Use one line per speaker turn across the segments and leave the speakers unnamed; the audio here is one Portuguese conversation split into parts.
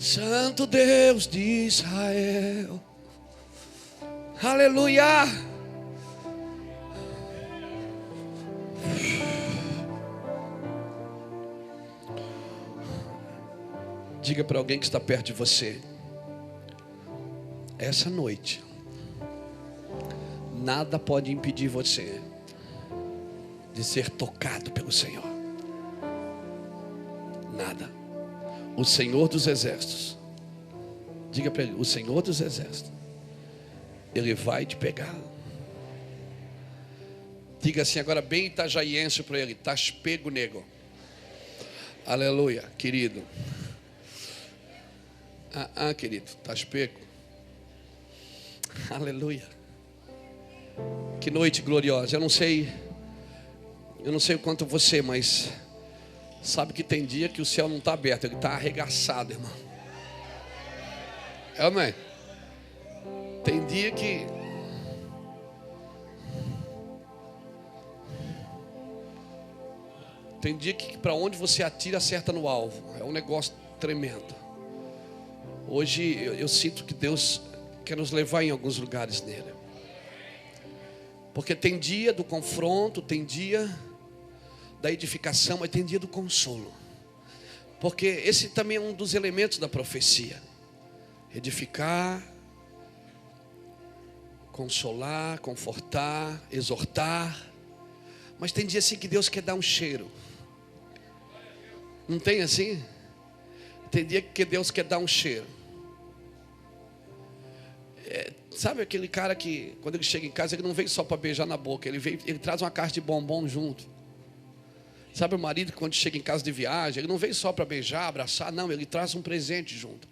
Santo Deus de Israel. Aleluia. Diga para alguém que está perto de você: essa noite nada pode impedir você de ser tocado pelo Senhor. Nada. O Senhor dos Exércitos, diga para ele: o Senhor dos Exércitos, Ele vai te pegar. Diga assim agora bem itajaiense para ele: estás pego, nego. Aleluia, querido. Querido, estás pego. Aleluia. Que noite gloriosa. Eu não sei o quanto você, mas sabe que tem dia que o céu não está aberto, ele está arregaçado, irmão. É, amém? Tem dia que para onde você atira, acerta no alvo. É um negócio tremendo. Hoje eu sinto que Deus quer nos levar em alguns lugares nele. Porque tem dia do confronto, tem dia da edificação, mas tem dia do consolo. Porque esse também é um dos elementos da profecia: edificar, consolar, confortar, exortar. Mas tem dia assim que Deus quer dar um cheiro. Não tem assim? Tem dia que Deus quer dar um cheiro. Sabe aquele cara que quando ele chega em casa, ele não vem só para beijar na boca, ele traz uma caixa de bombom junto. Sabe o marido que quando chega em casa de viagem, ele não vem só para beijar, abraçar, não, ele traz um presente junto.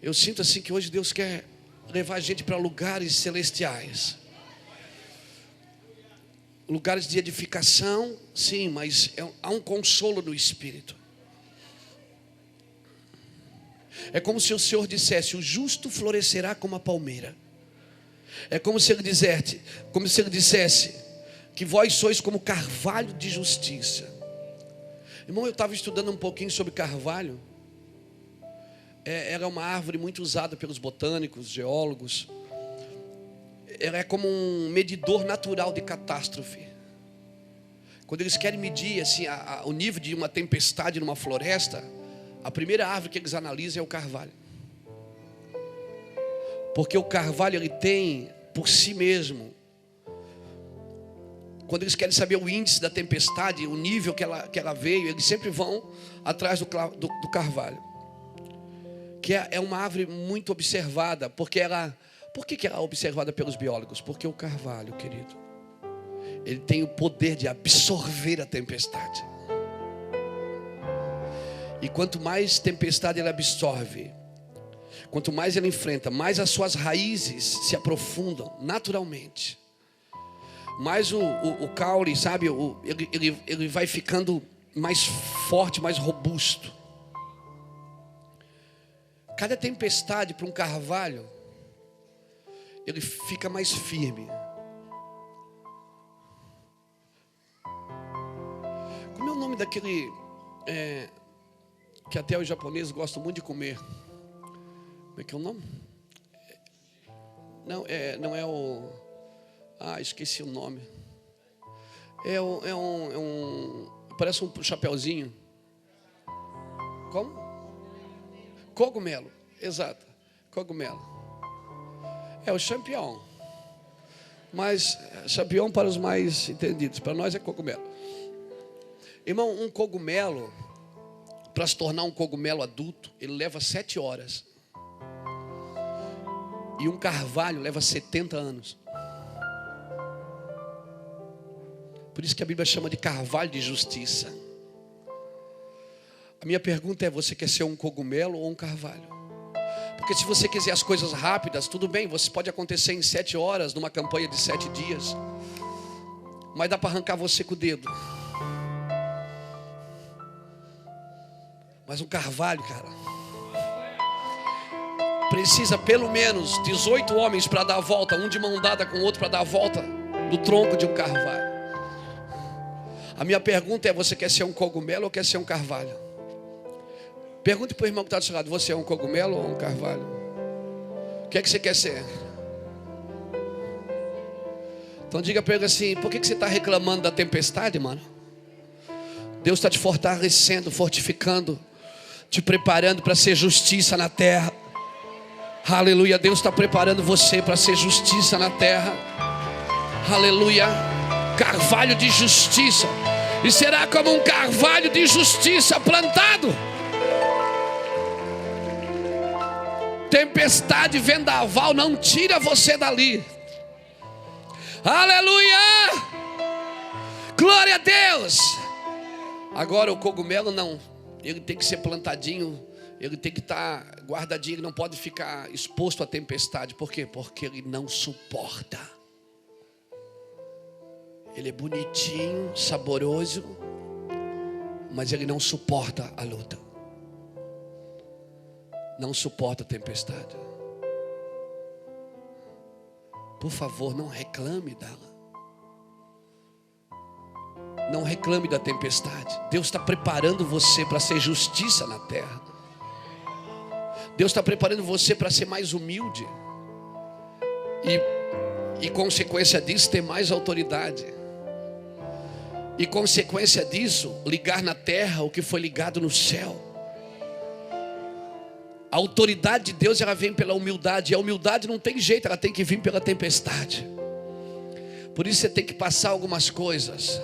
Eu sinto assim que hoje Deus quer levar a gente para lugares celestiais. Lugares de edificação, sim, mas há um consolo no Espírito. É como se o Senhor dissesse: o justo florescerá como a palmeira. É como se ele dissesse que vós sois como carvalho de justiça. Irmão, eu estava estudando um pouquinho sobre carvalho. Ela é uma árvore muito usada pelos botânicos, geólogos. Ela é como um medidor natural de catástrofe. Quando eles querem medir assim, o nível de uma tempestade numa floresta, a primeira árvore que eles analisam é o carvalho. Porque o carvalho, ele tem por si mesmo, quando eles querem saber o índice da tempestade, o nível que ela veio, eles sempre vão atrás do carvalho. Que é uma árvore muito observada. Por que ela é observada pelos biólogos? Porque o carvalho, querido, ele tem o poder de absorver a tempestade. E quanto mais tempestade ele absorve, quanto mais ele enfrenta, mais as suas raízes se aprofundam naturalmente. Mais o caule, sabe, ele vai ficando mais forte, mais robusto. Cada tempestade para um carvalho, ele fica mais firme. Como é o nome daquele que até os japoneses gostam muito de comer? Como é que é o nome? Não é o... esqueci o nome. Parece um chapeuzinho. Como? Cogumelo, exato. Cogumelo. É o champignon. Mas champignon para os mais entendidos. Para nós é cogumelo. Irmão, um cogumelo, para se tornar um cogumelo adulto, ele leva 7 horas. E um carvalho leva 70 anos. Por isso que a Bíblia chama de carvalho de justiça. A minha pergunta é: você quer ser um cogumelo ou um carvalho? Porque se você quiser as coisas rápidas, tudo bem, você pode acontecer em 7 horas, numa campanha de 7 dias. Mas dá para arrancar você com o dedo. Mas um carvalho, cara, precisa pelo menos 18 homens para dar a volta, um de mão dada com o outro para dar a volta no tronco de um carvalho. A minha pergunta é: você quer ser um cogumelo ou quer ser um carvalho? Pergunte para o irmão que está do seu lado: você é um cogumelo ou um carvalho? O que é que você quer ser? Então diga para ele assim: por que você está reclamando da tempestade, mano? Deus está te fortalecendo, fortificando, te preparando para ser justiça na terra. Aleluia. Deus está preparando você para ser justiça na terra. Aleluia. Carvalho de justiça. E será como um carvalho de justiça plantado. Tempestade, vendaval não tira você dali. Aleluia. Glória a Deus. Agora o cogumelo não. Ele tem que ser plantadinho. Ele tem que estar guardadinho. Ele não pode ficar exposto à tempestade. Por quê? Porque ele não suporta. Ele é bonitinho, saboroso, mas ele não suporta a luta. Não suporta a tempestade. Por favor, não reclame dela. Não reclame da tempestade. Deus está preparando você para ser justiça na terra. Deus está preparando você para ser mais humilde. E consequência disso, ter mais autoridade. E consequência disso, ligar na terra o que foi ligado no céu. A autoridade de Deus, ela vem pela humildade. E a humildade não tem jeito, ela tem que vir pela tempestade. Por isso você tem que passar algumas coisas.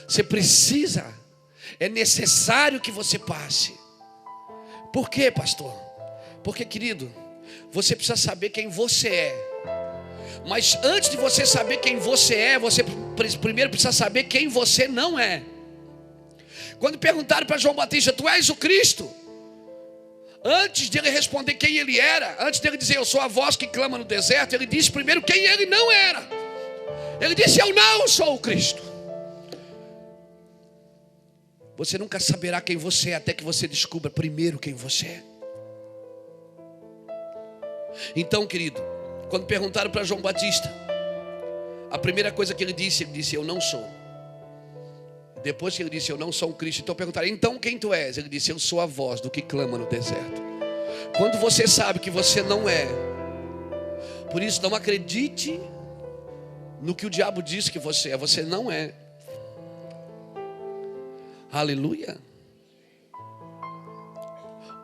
Você precisa, é necessário que você passe. Por quê, pastor? Porque, querido, você precisa saber quem você é. Mas antes de você saber quem você é, você primeiro precisa saber quem você não é. Quando perguntaram para João Batista: tu és o Cristo? Antes de ele responder quem ele era, antes de ele dizer eu sou a voz que clama no deserto, ele disse primeiro quem ele não era. Ele disse: eu não sou o Cristo. Você nunca saberá quem você é até que você descubra primeiro quem você é. Então, querido, quando perguntaram para João Batista, a primeira coisa que ele disse eu não sou. Depois que ele disse eu não sou um Cristo, então perguntaram: então quem tu és? Ele disse: eu sou a voz do que clama no deserto. Quando você sabe que você não é, por isso não acredite no que o diabo diz que você é. Você não é. Aleluia.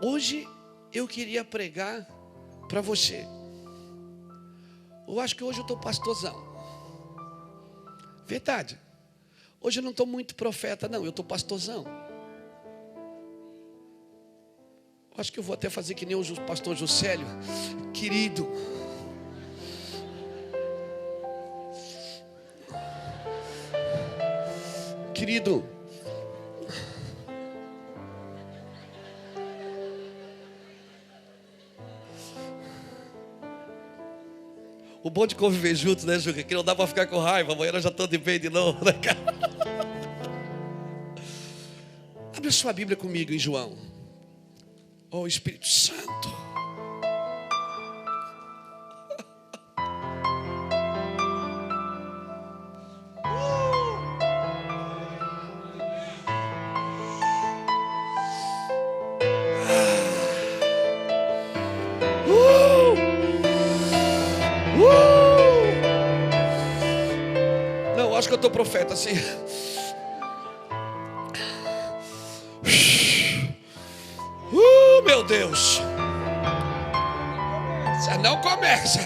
Hoje eu queria pregar para você. Eu acho que hoje eu estou pastorzão. Verdade. Hoje eu não estou muito profeta, não. Eu estou pastorzão. Acho que eu vou até fazer que nem o pastor Juscelio. Querido, querido, o bom de conviver juntos, né, Juca? Que não dá para ficar com raiva. Amanhã nós já estamos de bem de novo, né, cara? Abre a sua Bíblia comigo em João. Oh, Espírito Santo. Não, acho que eu estou profeta assim. Meu Deus. Você não começa.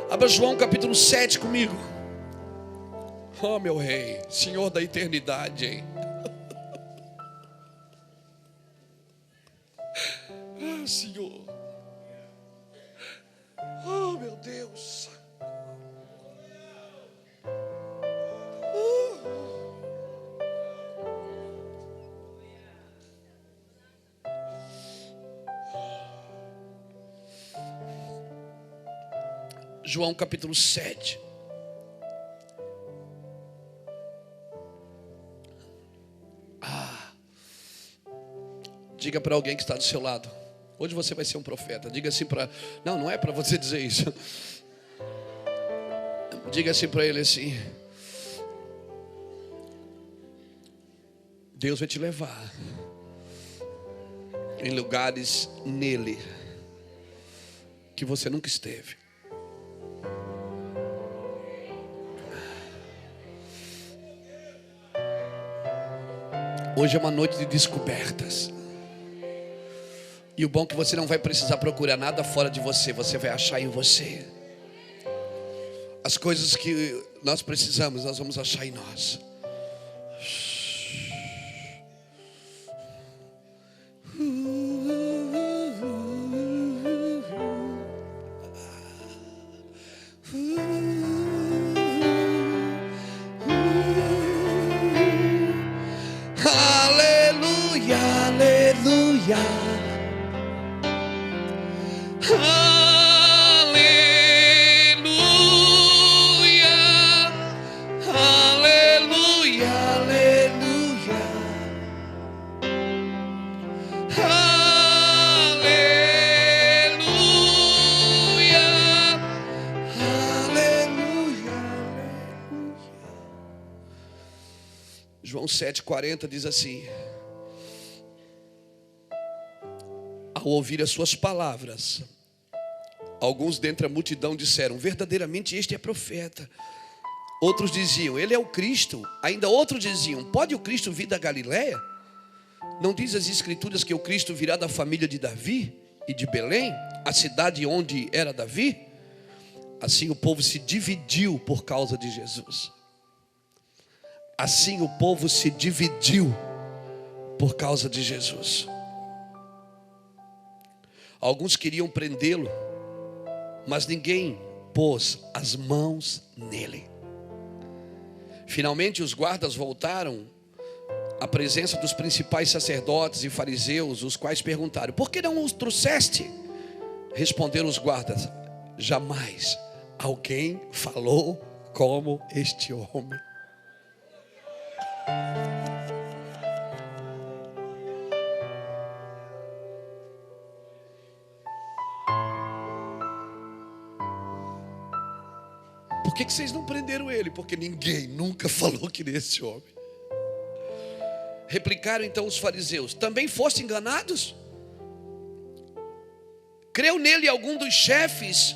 Abra João capítulo 7 comigo. Oh, meu rei, Senhor da eternidade, hein? Ah, Senhor. Oh, meu Deus. João capítulo 7. Diga para alguém que está do seu lado: hoje você vai ser um profeta. Diga assim para... Não, não é para você dizer isso. Diga assim para ele assim: Deus vai te levar em lugares nele que você nunca esteve. Hoje é uma noite de descobertas. E o bom é que você não vai precisar procurar nada fora de você. Você vai achar em você. As coisas que nós precisamos, nós vamos achar em nós. Aleluia, aleluia. João 7,40 diz assim: ao ouvir as suas palavras, alguns dentre a multidão disseram: verdadeiramente este é profeta. Outros diziam: ele é o Cristo. Ainda outros diziam: pode o Cristo vir da Galileia? Não diz as Escrituras que o Cristo virá da família de Davi e de Belém, a cidade onde era Davi? Assim o povo se dividiu por causa de Jesus. Assim o povo se dividiu por causa de Jesus. Alguns queriam prendê-lo, mas ninguém pôs as mãos nele. Finalmente os guardas voltaram à presença dos principais sacerdotes e fariseus, os quais perguntaram: por que não os trouxeste? Responderam os guardas: jamais alguém falou como este homem. Por que vocês não prenderam ele? Porque ninguém nunca falou que nesse homem. Replicaram então os fariseus: também foste enganados? Creu nele algum dos chefes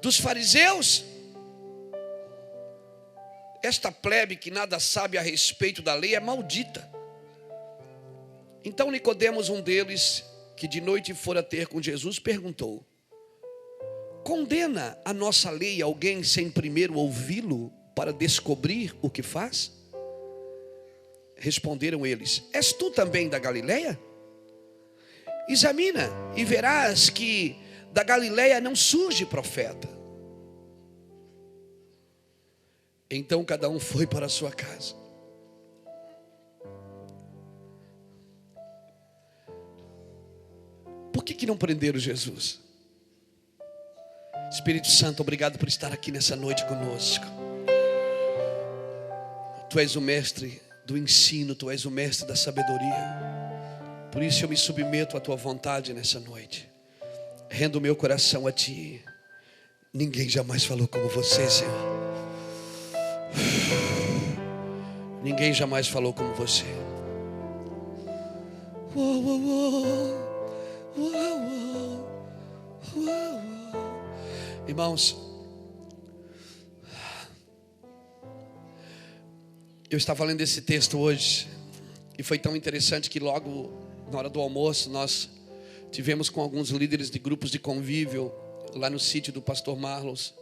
dos fariseus? Esta plebe que nada sabe a respeito da lei é maldita. Então Nicodemos, um deles, que de noite fora ter com Jesus, perguntou: condena a nossa lei alguém sem primeiro ouvi-lo para descobrir o que faz? Responderam eles: és tu também da Galileia? Examina e verás que da Galileia não surge profeta. Então cada um foi para a sua casa. Por que não prenderam Jesus? Espírito Santo, obrigado por estar aqui nessa noite conosco. Tu és o mestre do ensino, Tu és o mestre da sabedoria. Por isso eu me submeto à Tua vontade nessa noite. Rendo o meu coração a Ti. Ninguém jamais falou como Você, Senhor. Ninguém jamais falou como Você. Irmãos, eu estava lendo esse texto hoje e foi tão interessante que logo na hora do almoço nós tivemos com alguns líderes de grupos de convívio lá no sítio do pastor Marlos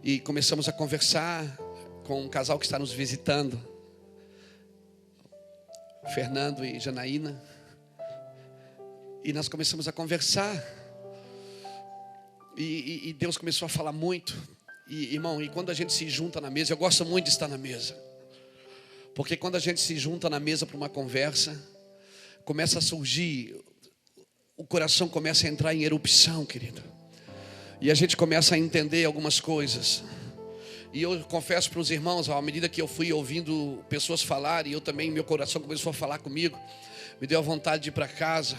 e começamos a conversar com um casal que está nos visitando, Fernando e Janaína, e nós começamos a conversar e Deus começou a falar muito. E irmão, e quando a gente se junta na mesa, eu gosto muito de estar na mesa, porque quando a gente se junta na mesa para uma conversa, começa a surgir, o coração começa a entrar em erupção, querido, e a gente começa a entender algumas coisas. E eu confesso para os irmãos, à medida que eu fui ouvindo pessoas falarem, eu também, meu coração começou a falar comigo, me deu a vontade de ir para casa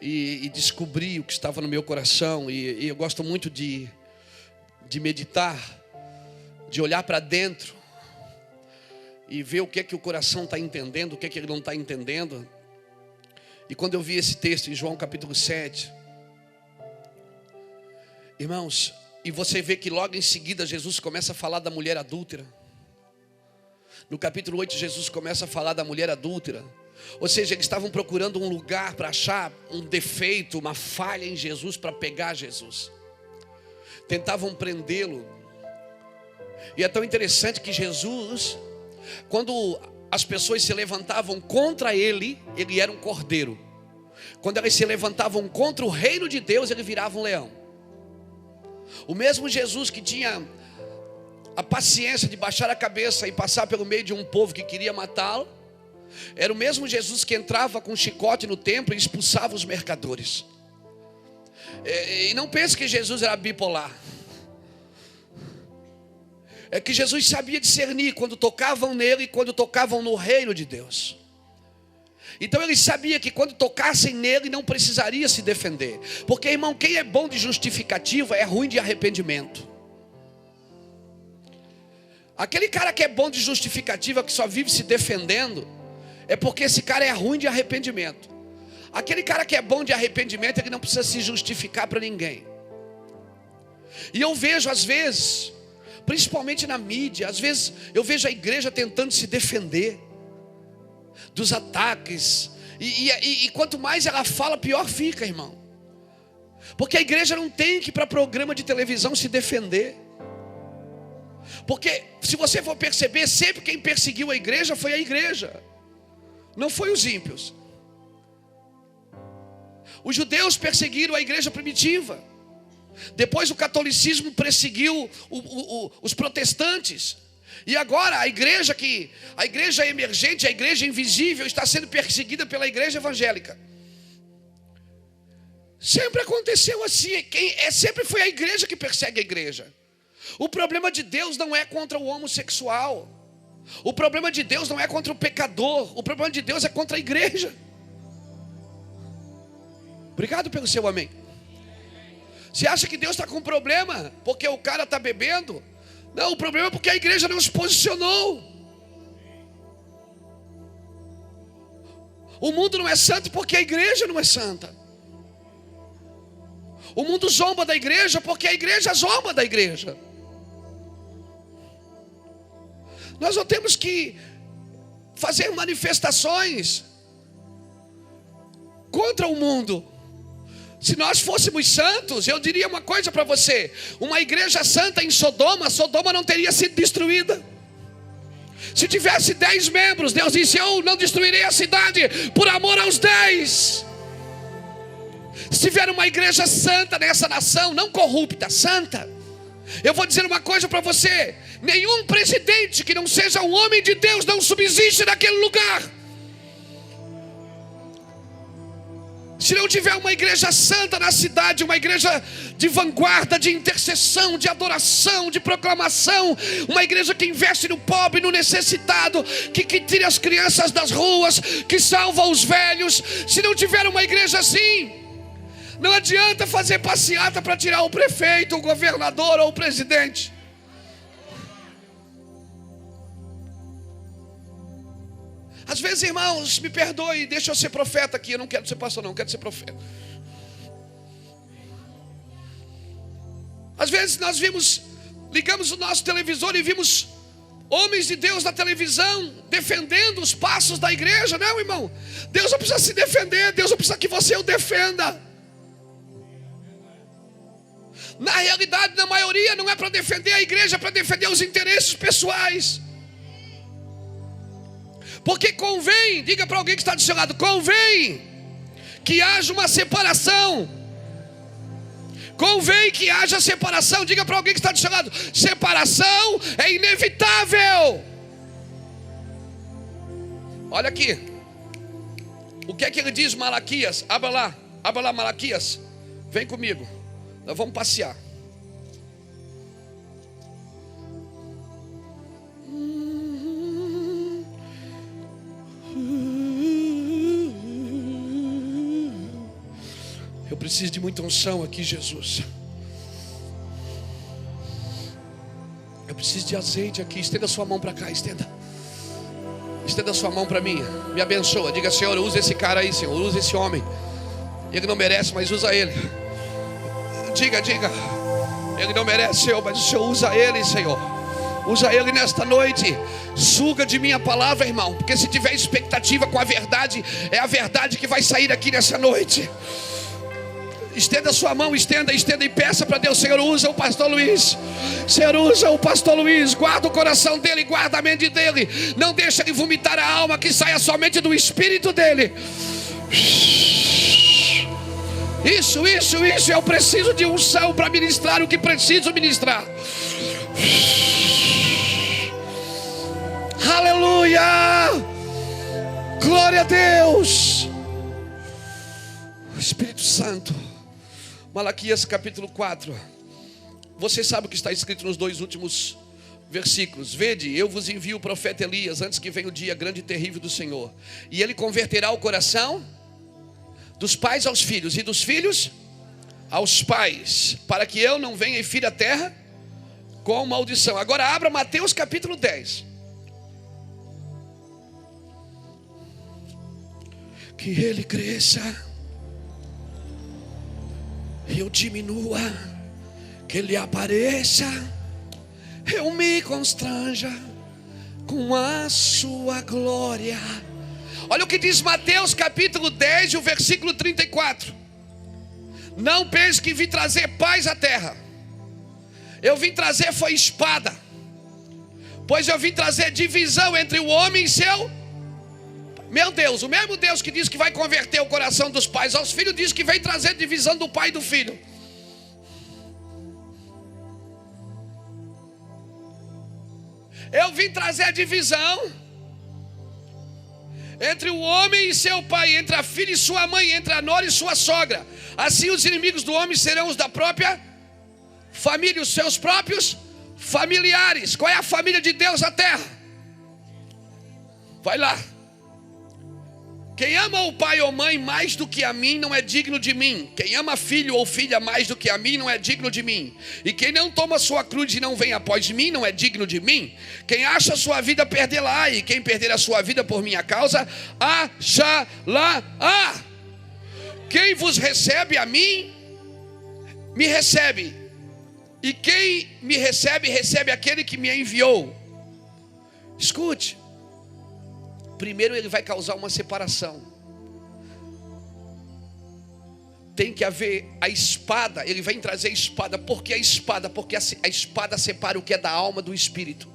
e descobrir o que estava no meu coração. E eu gosto muito de meditar, de olhar para dentro e ver o que é que o coração está entendendo, o que é que ele não está entendendo. E quando eu vi esse texto em João capítulo 7, irmãos, e você vê que logo em seguida Jesus começa a falar da mulher adúltera. No capítulo 8 Jesus começa a falar da mulher adúltera. Ou seja, eles estavam procurando um lugar para achar um defeito, uma falha em Jesus, para pegar Jesus. Tentavam prendê-lo. E é tão interessante que Jesus, quando as pessoas se levantavam contra ele, ele era um cordeiro. Quando elas se levantavam contra o reino de Deus, ele virava um leão. O mesmo Jesus que tinha a paciência de baixar a cabeça e passar pelo meio de um povo que queria matá-lo, era o mesmo Jesus que entrava com um chicote no templo e expulsava os mercadores. E não pense que Jesus era bipolar. É que Jesus sabia discernir quando tocavam nele e quando tocavam no reino de Deus. Então ele sabia que quando tocassem nele não precisaria se defender. Porque, irmão, quem é bom de justificativa é ruim de arrependimento. Aquele cara que é bom de justificativa, que só vive se defendendo, é porque esse cara é ruim de arrependimento. Aquele cara que é bom de arrependimento, ele não precisa se justificar para ninguém. E eu vejo às vezes, principalmente na mídia, às vezes eu vejo a igreja tentando se defender dos ataques. E quanto mais ela fala, pior fica, irmão. Porque a igreja não tem que ir para programa de televisão se defender. Porque se você for perceber, sempre quem perseguiu a igreja foi a igreja, não foi os ímpios. Os judeus perseguiram a igreja primitiva. Depois o catolicismo perseguiu os protestantes. E agora a igreja emergente, a igreja invisível, está sendo perseguida pela igreja evangélica. Sempre aconteceu assim. Sempre foi a igreja que persegue a igreja. O problema de Deus não é contra o homossexual. O problema de Deus não é contra o pecador. O problema de Deus é contra a igreja. Obrigado pelo seu amém. Você acha que Deus está com problema porque o cara está bebendo? Não, o problema é porque a igreja não se posicionou. O mundo não é santo porque a igreja não é santa. O mundo zomba da igreja porque a igreja zomba da igreja. Nós não temos que fazer manifestações contra o mundo. Se nós fôssemos santos, eu diria uma coisa para você: uma igreja santa em Sodoma, Sodoma não teria sido destruída. Se tivesse 10 membros, Deus disse: eu não destruirei a cidade por amor aos 10. Se tiver uma igreja santa nessa nação, não corrupta, santa, eu vou dizer uma coisa para você: nenhum presidente que não seja um homem de Deus não subsiste naquele lugar. Se não tiver uma igreja santa na cidade, uma igreja de vanguarda, de intercessão, de adoração, de proclamação, uma igreja que investe no pobre, no necessitado, que tira as crianças das ruas, que salva os velhos, se não tiver uma igreja assim, não adianta fazer passeata para tirar o prefeito, o governador ou o presidente. Às vezes, irmãos, me perdoe, deixa eu ser profeta aqui. Eu não quero ser pastor não, eu quero ser profeta. Às vezes nós ligamos o nosso televisor e vimos homens de Deus na televisão defendendo os passos da igreja. Não, irmão, Deus não precisa se defender, Deus não precisa que você o defenda. Na realidade, na maioria, não é para defender a igreja, é para defender os interesses pessoais. Porque convém, diga para alguém que está do seu lado, convém que haja uma separação. Convém que haja separação. Diga para alguém que está do seu lado, separação é inevitável. Olha aqui, o que é que ele diz, Malaquias? Abra lá Malaquias, vem comigo, nós vamos passear. Eu preciso de muita unção aqui, Jesus. Eu preciso de azeite aqui. Estenda sua mão para cá, estenda. Estenda a sua mão para mim, me abençoa. Diga: Senhor, usa esse cara aí, Senhor, usa esse homem. Ele não merece, mas usa ele. Diga, ele não merece, Senhor, mas o Senhor usa ele, Senhor. Usa ele nesta noite. Suga de minha palavra, irmão, porque se tiver expectativa com a verdade, é a verdade que vai sair aqui nessa noite. Estenda a sua mão, estenda e peça para Deus: Senhor, usa o pastor Luiz. Senhor, usa o pastor Luiz. Guarda o coração dele, guarda a mente dele. Não deixa ele vomitar a alma, que saia somente do espírito dele. Isso. Eu preciso de unção para ministrar o que preciso ministrar. Aleluia! Glória a Deus! Espírito Santo. Malaquias capítulo 4. Você sabe o que está escrito nos 2 últimos versículos: vede, eu vos envio o profeta Elias antes que venha o dia grande e terrível do Senhor, e ele converterá o coração dos pais aos filhos, e dos filhos aos pais, para que eu não venha e fira a terra com maldição. Agora abra Mateus capítulo 10. Que ele cresça, eu diminua, que ele apareça, eu me constranja com a sua glória. Olha o que diz Mateus capítulo 10 e o versículo 34. Não pense que vim trazer paz à terra. Eu vim trazer foi espada, pois eu vim trazer divisão entre o homem e seu. Meu Deus, o mesmo Deus que diz que vai converter o coração dos pais aos filhos, diz que vem trazer divisão do pai e do filho. Eu vim trazer divisão entre o homem e seu pai, entre a filha e sua mãe, entre a nora e sua sogra. Assim os inimigos do homem serão os da própria família, os seus próprios familiares. Qual é a família de Deus na terra? Vai lá. Quem ama o pai ou mãe mais do que a mim não é digno de mim. Quem ama filho ou filha mais do que a mim não é digno de mim. E quem não toma sua cruz e não vem após mim não é digno de mim. Quem acha a sua vida, perdê-la, e quem perder a sua vida por minha causa, achá-la. Quem vos recebe a mim, me recebe. E quem me recebe, recebe aquele que me enviou. Escute. Primeiro ele vai causar uma separação. Tem que haver a espada. Ele vai trazer a espada. Por que a espada? Porque a espada separa o que é da alma do espírito.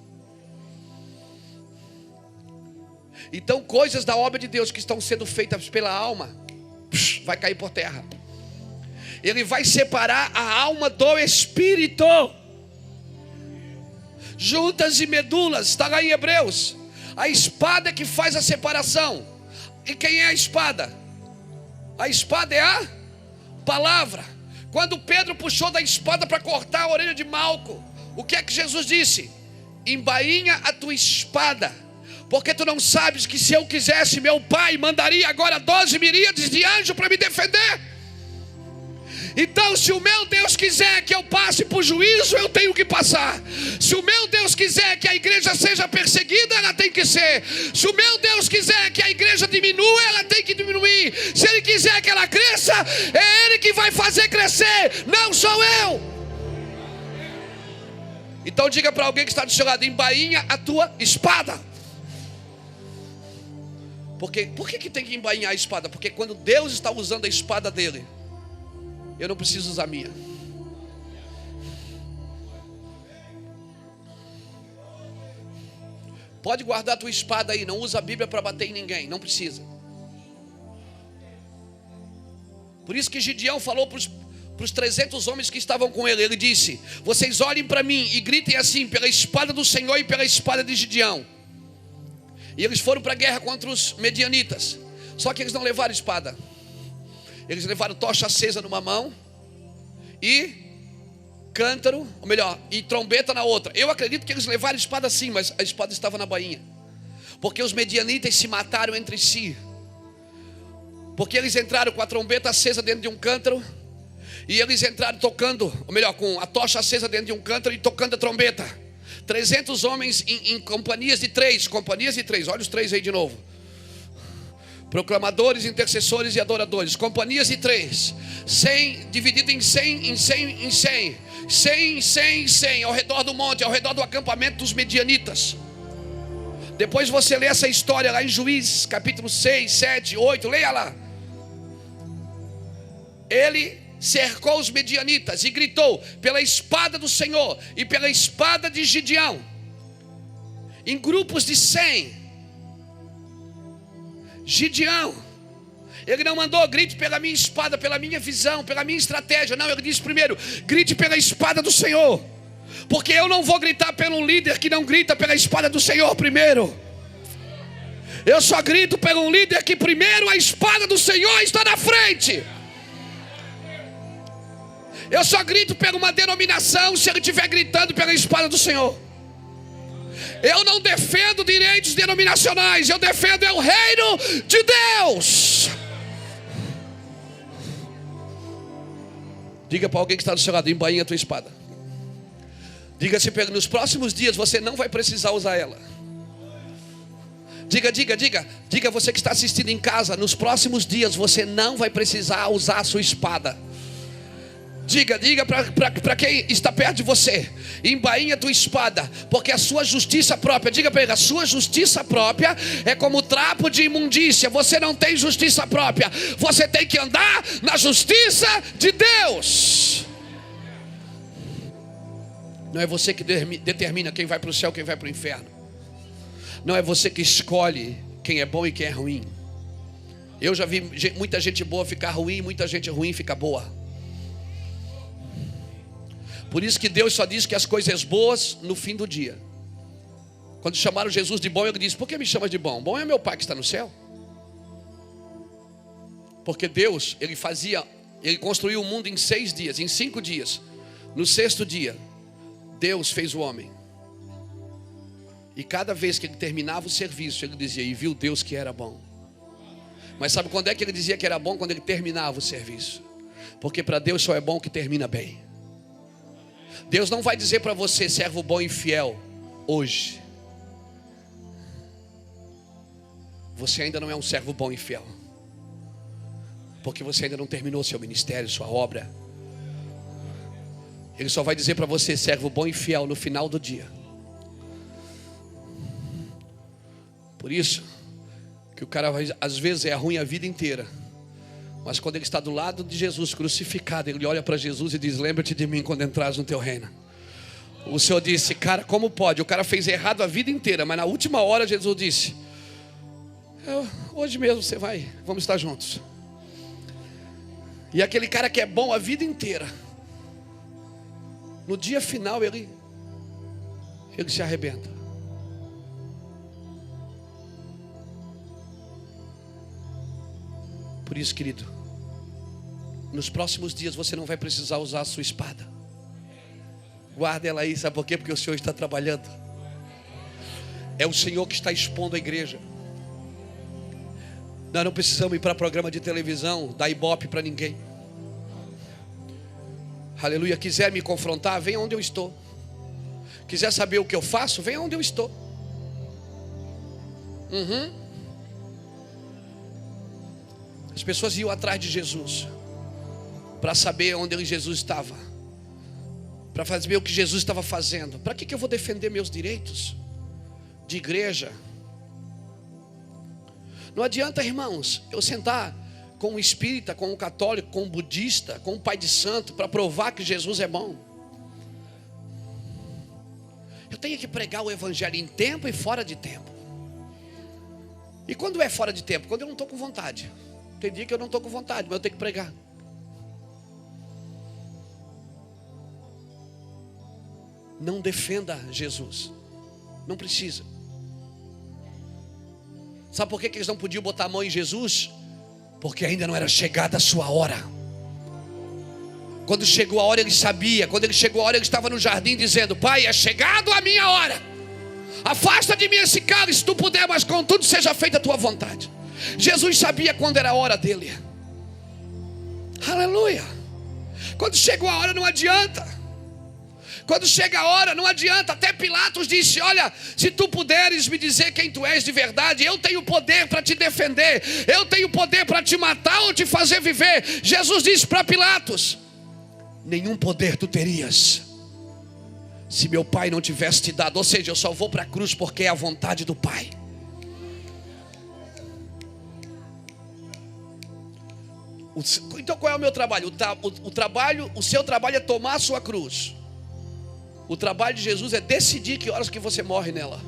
Então coisas da obra de Deus que estão sendo feitas pela alma, vai cair por terra. Ele vai separar a alma do espírito. Juntas e medulas, está lá em Hebreus. A espada que faz a separação. E quem é a espada? A espada é a palavra. Quando Pedro puxou da espada para cortar a orelha de Malco, o que é que Jesus disse? Embainha a tua espada, porque tu não sabes que se eu quisesse, meu pai mandaria agora 12 miríades de anjos para me defender. Então se o meu Deus quiser que eu passe por juízo, eu tenho que passar. Se o meu Deus quiser que a igreja seja perseguida, ela tem que ser. Se o meu Deus quiser que a igreja diminua, ela tem que diminuir. Se Ele quiser que ela cresça, é Ele que vai fazer crescer, não sou eu. Então diga para alguém que está do seu lado: embainha a tua espada. Por que tem que embainhar a espada? Porque quando Deus está usando a espada dele, eu não preciso usar a minha. Pode guardar a tua espada aí. Não usa a Bíblia para bater em ninguém. Não precisa. Por isso que Gideão falou para os 300 homens que estavam com ele. Ele disse: vocês olhem para mim e gritem assim: pela espada do Senhor e pela espada de Gideão. E eles foram para a guerra contra os medianitas. Só que eles não levaram espada. Eles levaram tocha acesa numa mão e cântaro, ou melhor, e trombeta na outra. Eu acredito que eles levaram espada sim, mas a espada estava na bainha. Porque os medianitas se mataram entre si. Porque eles entraram com a trombeta acesa dentro de um cântaro, e eles entraram tocando, ou melhor, com a tocha acesa dentro de um cântaro e tocando a trombeta. 300 homens em companhias de três. Olha os três aí de novo. Proclamadores, intercessores e adoradores. Companhias de três. 100, dividido em 100, 100, ao redor do monte, ao redor do acampamento dos medianitas. Depois você lê essa história lá em Juízes, capítulo 6, 7, 8, leia lá. Ele cercou os medianitas e gritou: pela espada do Senhor e pela espada de Gideão, em grupos de 100. Gideão, ele não mandou grite pela minha espada, pela minha visão, pela minha estratégia. Não, ele disse primeiro: grite pela espada do Senhor. Porque eu não vou gritar pelo líder que não grita pela espada do Senhor primeiro. Eu só grito pelo um líder que primeiro a espada do Senhor está na frente. Eu só grito por uma denominação se ele estiver gritando pela espada do Senhor. Eu não defendo direitos denominacionais, eu defendo o reino de Deus. Diga para alguém que está do seu lado: embainha a tua espada. Diga-se, nos próximos dias você não vai precisar usar ela. Diga você que está assistindo em casa: nos próximos dias você não vai precisar usar a sua espada. Diga para quem está perto de você: embainha a tua espada, porque a sua justiça própria, diga para ele, a sua justiça própria é como trapo de imundícia. Você não tem justiça própria, você tem que andar na justiça de Deus. Não é você que determina quem vai para o céu, quem vai para o inferno. Não é você que escolhe quem é bom e quem é ruim. Eu já vi muita gente boa ficar ruim, muita gente ruim ficar boa. Por isso que Deus só diz que as coisas boas no fim do dia. Quando chamaram Jesus de bom, ele disse: por que me chamas de bom? Bom é meu Pai que está no céu. Porque Deus, Ele construiu o mundo em 6 dias, em 5 dias. No 6º dia, Deus fez o homem. E cada vez que ele terminava o serviço, ele dizia: e viu Deus que era bom. Mas sabe quando é que ele dizia que era bom? Quando ele terminava o serviço. Porque para Deus só é bom o que termina bem. Deus não vai dizer para você: servo bom e fiel, hoje. Você ainda não é um servo bom e fiel, porque você ainda não terminou seu ministério, sua obra. Ele só vai dizer para você: servo bom e fiel, no final do dia. Por isso que o cara às vezes é ruim a vida inteira, mas quando ele está do lado de Jesus crucificado, ele olha para Jesus e diz: lembra-te de mim quando entrares no teu reino. O Senhor disse: cara, como pode? O cara fez errado a vida inteira, mas na última hora Jesus disse: hoje mesmo você vai, vamos estar juntos. E aquele cara que é bom a vida inteira, no dia final ele se arrebenta. Por isso, querido, nos próximos dias você não vai precisar usar a sua espada. Guarda ela aí, sabe por quê? Porque o Senhor está trabalhando. É o Senhor que está expondo a igreja. Nós não precisamos ir para programa de televisão, dar ibope para ninguém. Aleluia. Quiser me confrontar, venha onde eu estou. Quiser saber o que eu faço, venha onde eu estou. As pessoas iam atrás de Jesus para saber onde Jesus estava, para saber o que Jesus estava fazendo. Para que eu vou defender meus direitos de igreja? Não adianta, irmãos, eu sentar com um espírita, com um católico, com um budista, com um pai de santo para provar que Jesus é bom. Eu tenho que pregar o evangelho em tempo e fora de tempo. E quando é fora de tempo? Quando eu não estou com vontade. Tem dia que eu não estou com vontade, mas eu tenho que pregar. Não defenda Jesus. Não precisa. Sabe por que eles não podiam botar a mão em Jesus? Porque ainda não era chegada a sua hora. Quando chegou a hora ele sabia. Quando ele chegou a hora ele estava no jardim dizendo: Pai, é chegado a minha hora. Afasta de mim esse cálice, se tu puder, mas contudo seja feita a tua vontade. Jesus sabia quando era a hora dele. Aleluia. Quando chegou a hora não adianta. Quando chega a hora, não adianta. Até Pilatos disse: olha, se tu puderes me dizer quem tu és de verdade, eu tenho poder para te defender, eu tenho poder para te matar ou te fazer viver. Jesus disse para Pilatos: nenhum poder tu terias se meu Pai não tivesse te dado. Ou seja, eu só vou para a cruz porque é a vontade do Pai. Então qual é o meu trabalho? O seu trabalho é tomar a sua cruz. O trabalho de Jesus é decidir que horas que você morre nela.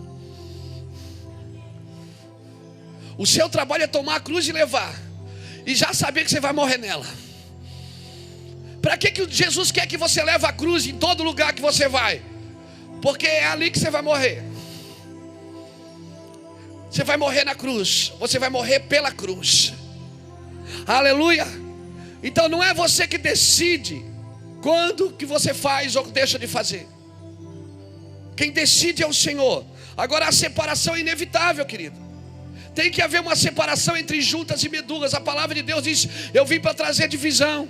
O seu trabalho é tomar a cruz e levar, e já saber que você vai morrer nela. Para que Jesus quer que você leve a cruz em todo lugar que você vai? Porque é ali que você vai morrer. Você vai morrer na cruz. Você vai morrer pela cruz. Aleluia. Então não é você que decide quando que você faz ou deixa de fazer. Quem decide é o Senhor. Agora a separação é inevitável, querido. Tem que haver uma separação entre juntas e medulas. A palavra de Deus diz: eu vim para trazer divisão.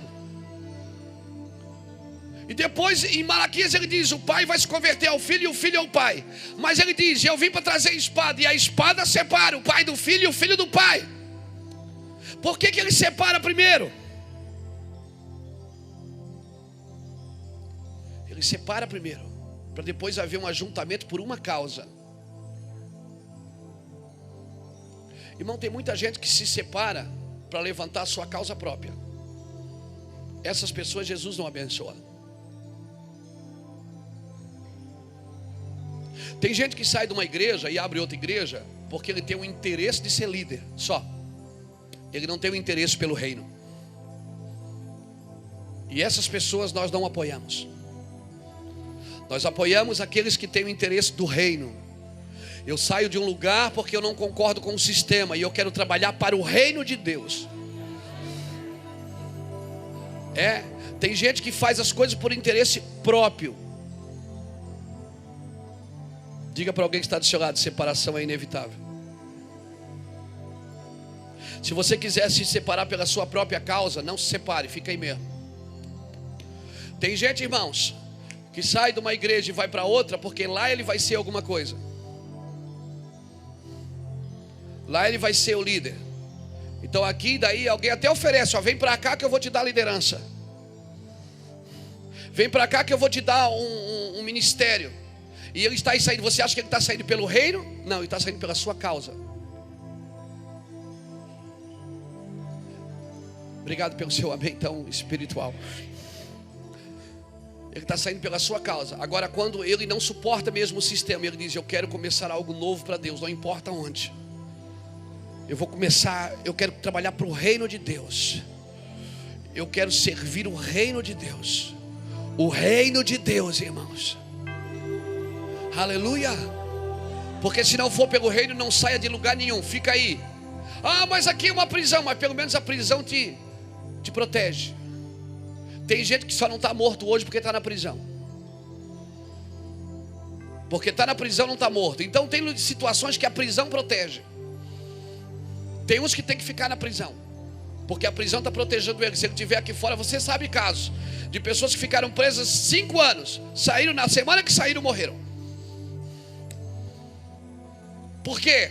E depois em Malaquias ele diz: o pai vai se converter ao filho e o filho ao pai. Mas ele diz: eu vim para trazer a espada, e a espada separa o pai do filho e o filho do pai. Por que ele separa primeiro? Ele separa primeiro, para depois haver um ajuntamento por uma causa. Irmão, tem muita gente que se separa para levantar a sua causa própria. Essas pessoas Jesus não abençoa. Tem gente que sai de uma igreja e abre outra igreja porque ele tem o interesse de ser líder só. Ele não tem o interesse pelo reino. E essas pessoas nós não apoiamos. Nós apoiamos aqueles que têm o interesse do reino. Eu saio de um lugar porque eu não concordo com o sistema e eu quero trabalhar para o reino de Deus. Tem gente que faz as coisas por interesse próprio. Diga para alguém que está do seu lado: separação é inevitável. Se você quiser se separar pela sua própria causa, não se separe, fica aí mesmo. Tem gente, irmãos, que sai de uma igreja e vai para outra porque lá ele vai ser alguma coisa. Lá ele vai ser o líder. Então aqui daí alguém até oferece: ó, vem para cá que eu vou te dar liderança. Vem para cá que eu vou te dar um ministério. E ele está aí saindo. Você acha que ele está saindo pelo reino? Não, ele está saindo pela sua causa. Obrigado pelo seu amém tão espiritual. Ele está saindo pela sua causa. Agora, quando ele não suporta mesmo o sistema, ele diz: eu quero começar algo novo para Deus, não importa onde. Eu quero trabalhar para o reino de Deus. Eu quero servir o reino de Deus. O reino de Deus, irmãos. Aleluia. Porque se não for pelo reino, não saia de lugar nenhum, fica aí. Ah, mas aqui é uma prisão. Mas pelo menos a prisão te protege. Tem gente que só não está morto hoje porque está na prisão. Porque está na prisão, não está morto. Então tem situações que a prisão protege. Tem uns que tem que ficar na prisão, porque a prisão está protegendo ele. Se ele estiver aqui fora, você sabe casos de pessoas que ficaram presas 5 anos, saíram na semana que saíram, morreram. Por quê?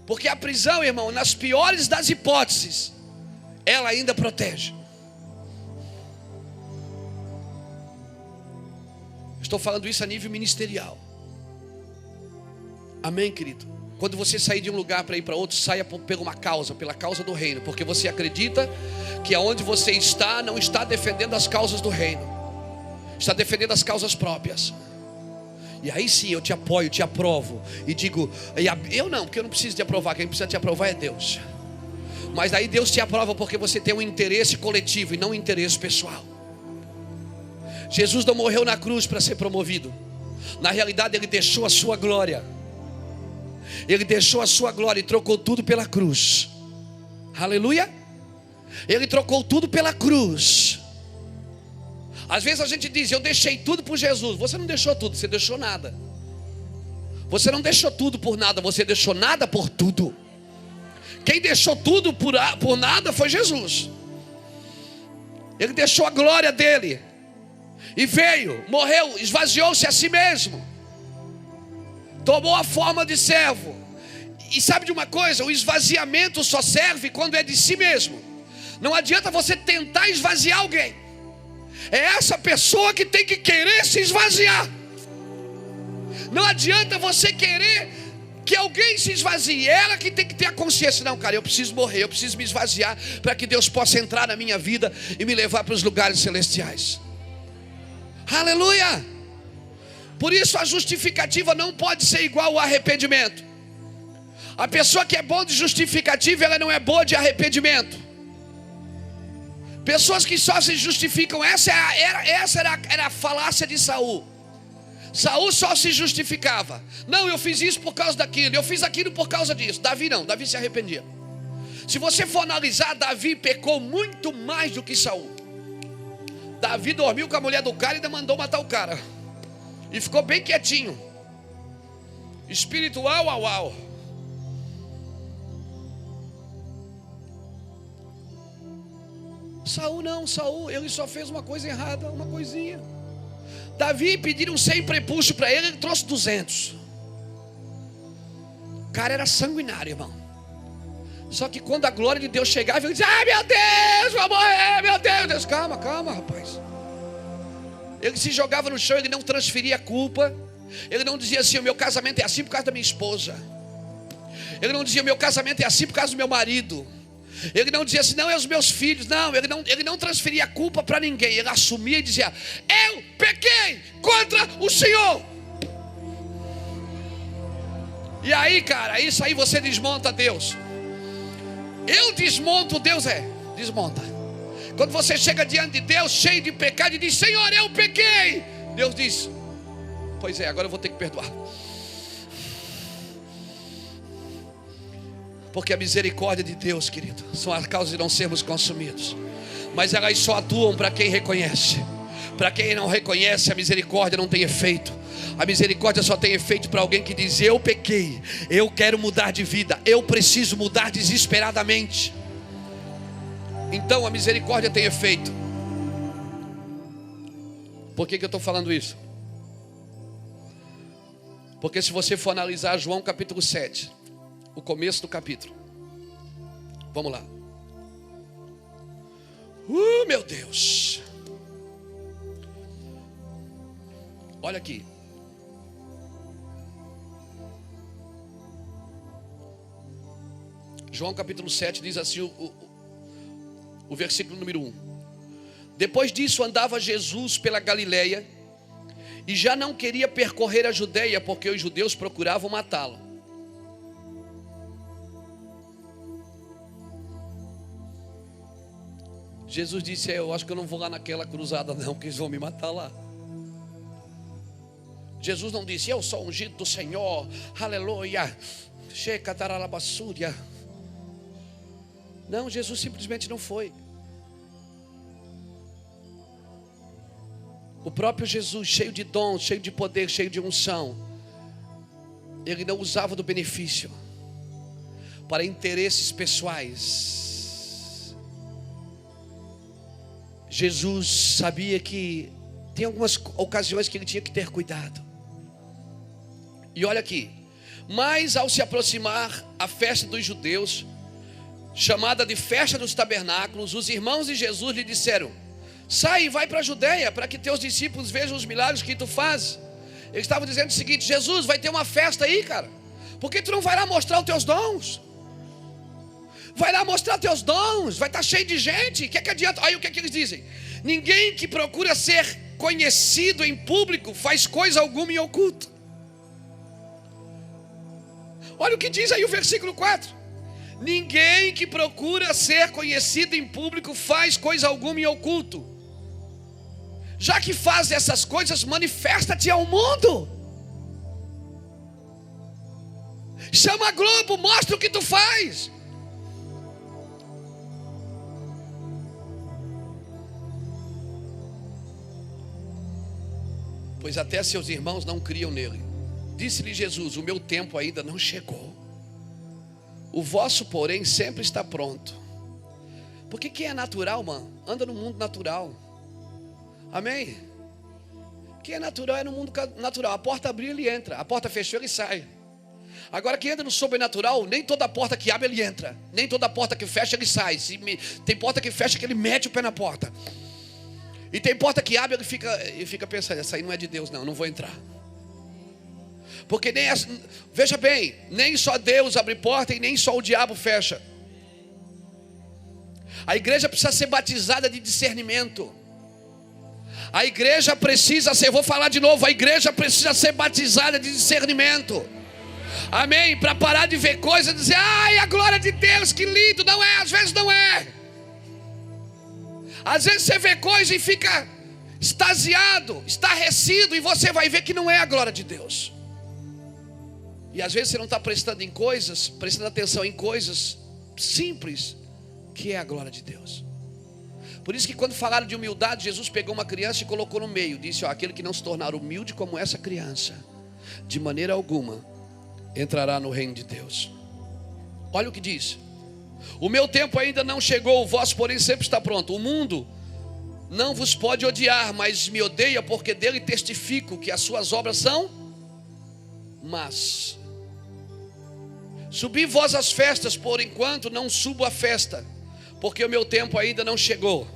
Porque a prisão, irmão, nas piores das hipóteses, ela ainda protege. Estou falando isso a nível ministerial. Amém, querido? Quando você sair de um lugar para ir para outro, saia por uma causa, pela causa do reino. Porque você acredita que aonde você está, não está defendendo as causas do reino, está defendendo as causas próprias. E aí sim eu te apoio, te aprovo. E digo, eu não, porque eu não preciso te aprovar. Quem precisa te aprovar é Deus. Mas aí Deus te aprova porque você tem um interesse coletivo e não um interesse pessoal. Jesus não morreu na cruz para ser promovido. Na realidade ele deixou a sua glória. Ele deixou a sua glória e trocou tudo pela cruz. Aleluia. Ele trocou tudo pela cruz. Às vezes a gente diz, eu deixei tudo por Jesus. Você não deixou tudo, você deixou nada. Você não deixou tudo por nada, você deixou nada por tudo. Quem deixou tudo por nada foi Jesus. Ele deixou a glória dele. E veio, morreu, esvaziou-se a si mesmo, tomou a forma de servo. E sabe de uma coisa? O esvaziamento só serve quando é de si mesmo. Não adianta você tentar esvaziar alguém. É essa pessoa que tem que querer se esvaziar. Não adianta você querer que alguém se esvazie. É ela que tem que ter a consciência. Não, cara, eu preciso morrer, eu preciso me esvaziar para que Deus possa entrar na minha vida e me levar para os lugares celestiais. Aleluia! Por isso a justificativa não pode ser igual ao arrependimento. A pessoa que é boa de justificativa, ela não é boa de arrependimento. Pessoas que só se justificam, essa era a falácia de Saul. Saul só se justificava. Não, eu fiz isso por causa daquilo, eu fiz aquilo por causa disso. Davi não, Davi se arrependia. Se você for analisar, Davi pecou muito mais do que Saul. Davi dormiu com a mulher do cara e ainda mandou matar o cara. E ficou bem quietinho. Espiritual, uau. Saul não, Saul, ele só fez uma coisa errada, uma coisinha. Davi pediram 100 prepúcios para ele, ele trouxe 200. O cara era sanguinário, irmão. Só que quando a glória de Deus chegava, ele dizia: ai meu Deus, vou morrer, meu Deus. Calma, rapaz. Ele se jogava no chão, ele não transferia a culpa. Ele não dizia assim: o meu casamento é assim por causa da minha esposa. Ele não dizia: o meu casamento é assim por causa do meu marido. Ele não dizia assim: não, é os meus filhos. Não, ele não transferia a culpa para ninguém. Ele assumia e dizia: eu pequei contra o Senhor. E aí, cara, isso aí você desmonta Deus. Eu desmonto Deus, desmonta. Quando você chega diante de Deus cheio de pecado e diz: Senhor, eu pequei, Deus diz: pois é, agora eu vou ter que perdoar. Porque a misericórdia de Deus, querido, são a causa de não sermos consumidos. Mas elas só atuam para quem reconhece. Para quem não reconhece, a misericórdia não tem efeito. A misericórdia só tem efeito para alguém que diz: eu pequei, eu quero mudar de vida, eu preciso mudar desesperadamente. Então a misericórdia tem efeito. Por que eu estou falando isso? Porque se você for analisar João capítulo 7, o começo do capítulo, vamos lá. Meu Deus. Olha aqui. João capítulo 7 diz assim, o versículo número 1. Depois disso andava Jesus pela Galileia e já não queria percorrer a Judeia, porque os judeus procuravam matá-lo. Jesus disse: eu acho que eu não vou lá naquela cruzada não, porque eles vão me matar lá. Jesus não disse: eu sou ungido do Senhor, aleluia, não, Jesus simplesmente não foi. O próprio Jesus, cheio de dom, cheio de poder, cheio de unção, ele não usava do benefício para interesses pessoais. Jesus sabia que tem algumas ocasiões que ele tinha que ter cuidado. E olha aqui. Mas ao se aproximar a festa dos judeus, chamada de festa dos tabernáculos, os irmãos de Jesus lhe disseram: sai e vai para a Judeia, para que teus discípulos vejam os milagres que tu fazes. Eles estavam dizendo o seguinte: Jesus, vai ter uma festa aí, cara, por que tu não vai lá mostrar os teus dons? Vai lá mostrar teus dons, vai estar cheio de gente, o que é que adianta? Aí o que é que eles dizem? Ninguém que procura ser conhecido em público faz coisa alguma em oculto. Olha o que diz aí o versículo 4. Ninguém que procura ser conhecido em público faz coisa alguma em oculto. Já que faz essas coisas, manifesta-te ao mundo. Chama a Globo, mostra o que tu faz. Pois até seus irmãos não criam nele. Disse-lhe Jesus: o meu tempo ainda não chegou. O vosso, porém, sempre está pronto. Porque quem é natural, mano, anda no mundo natural. Amém? que é natural é no mundo natural. A porta abriu, ele entra. A porta fechou, ele sai. Agora, quem entra no sobrenatural, nem toda porta que abre, ele entra. Nem toda porta que fecha, ele sai. Tem porta que fecha, que ele mete o pé na porta. E tem porta que abre, ele fica pensando, essa aí não é de Deus, não vou entrar. Porque veja bem, nem só Deus abre porta e nem só o diabo fecha. A igreja precisa ser batizada de discernimento. A igreja precisa ser, vou falar de novo, a igreja precisa ser batizada de discernimento. Amém? Para parar de ver coisas e dizer, ai, a glória de Deus, que lindo. Não é, às vezes não é. Às vezes você vê coisa e fica extasiado, estarrecido, e você vai ver que não é a glória de Deus. E às vezes você não está prestando atenção em coisas simples, que é a glória de Deus. Por isso que quando falaram de humildade, Jesus pegou uma criança e colocou no meio. Disse, aquele que não se tornar humilde como essa criança, de maneira alguma entrará no reino de Deus. Olha o que diz: o meu tempo ainda não chegou, o vosso porém sempre está pronto. O mundo não vos pode odiar, mas me odeia, porque dele testifico que as suas obras são más. Subi vós às festas, por enquanto não subo à festa, porque o meu tempo ainda não chegou.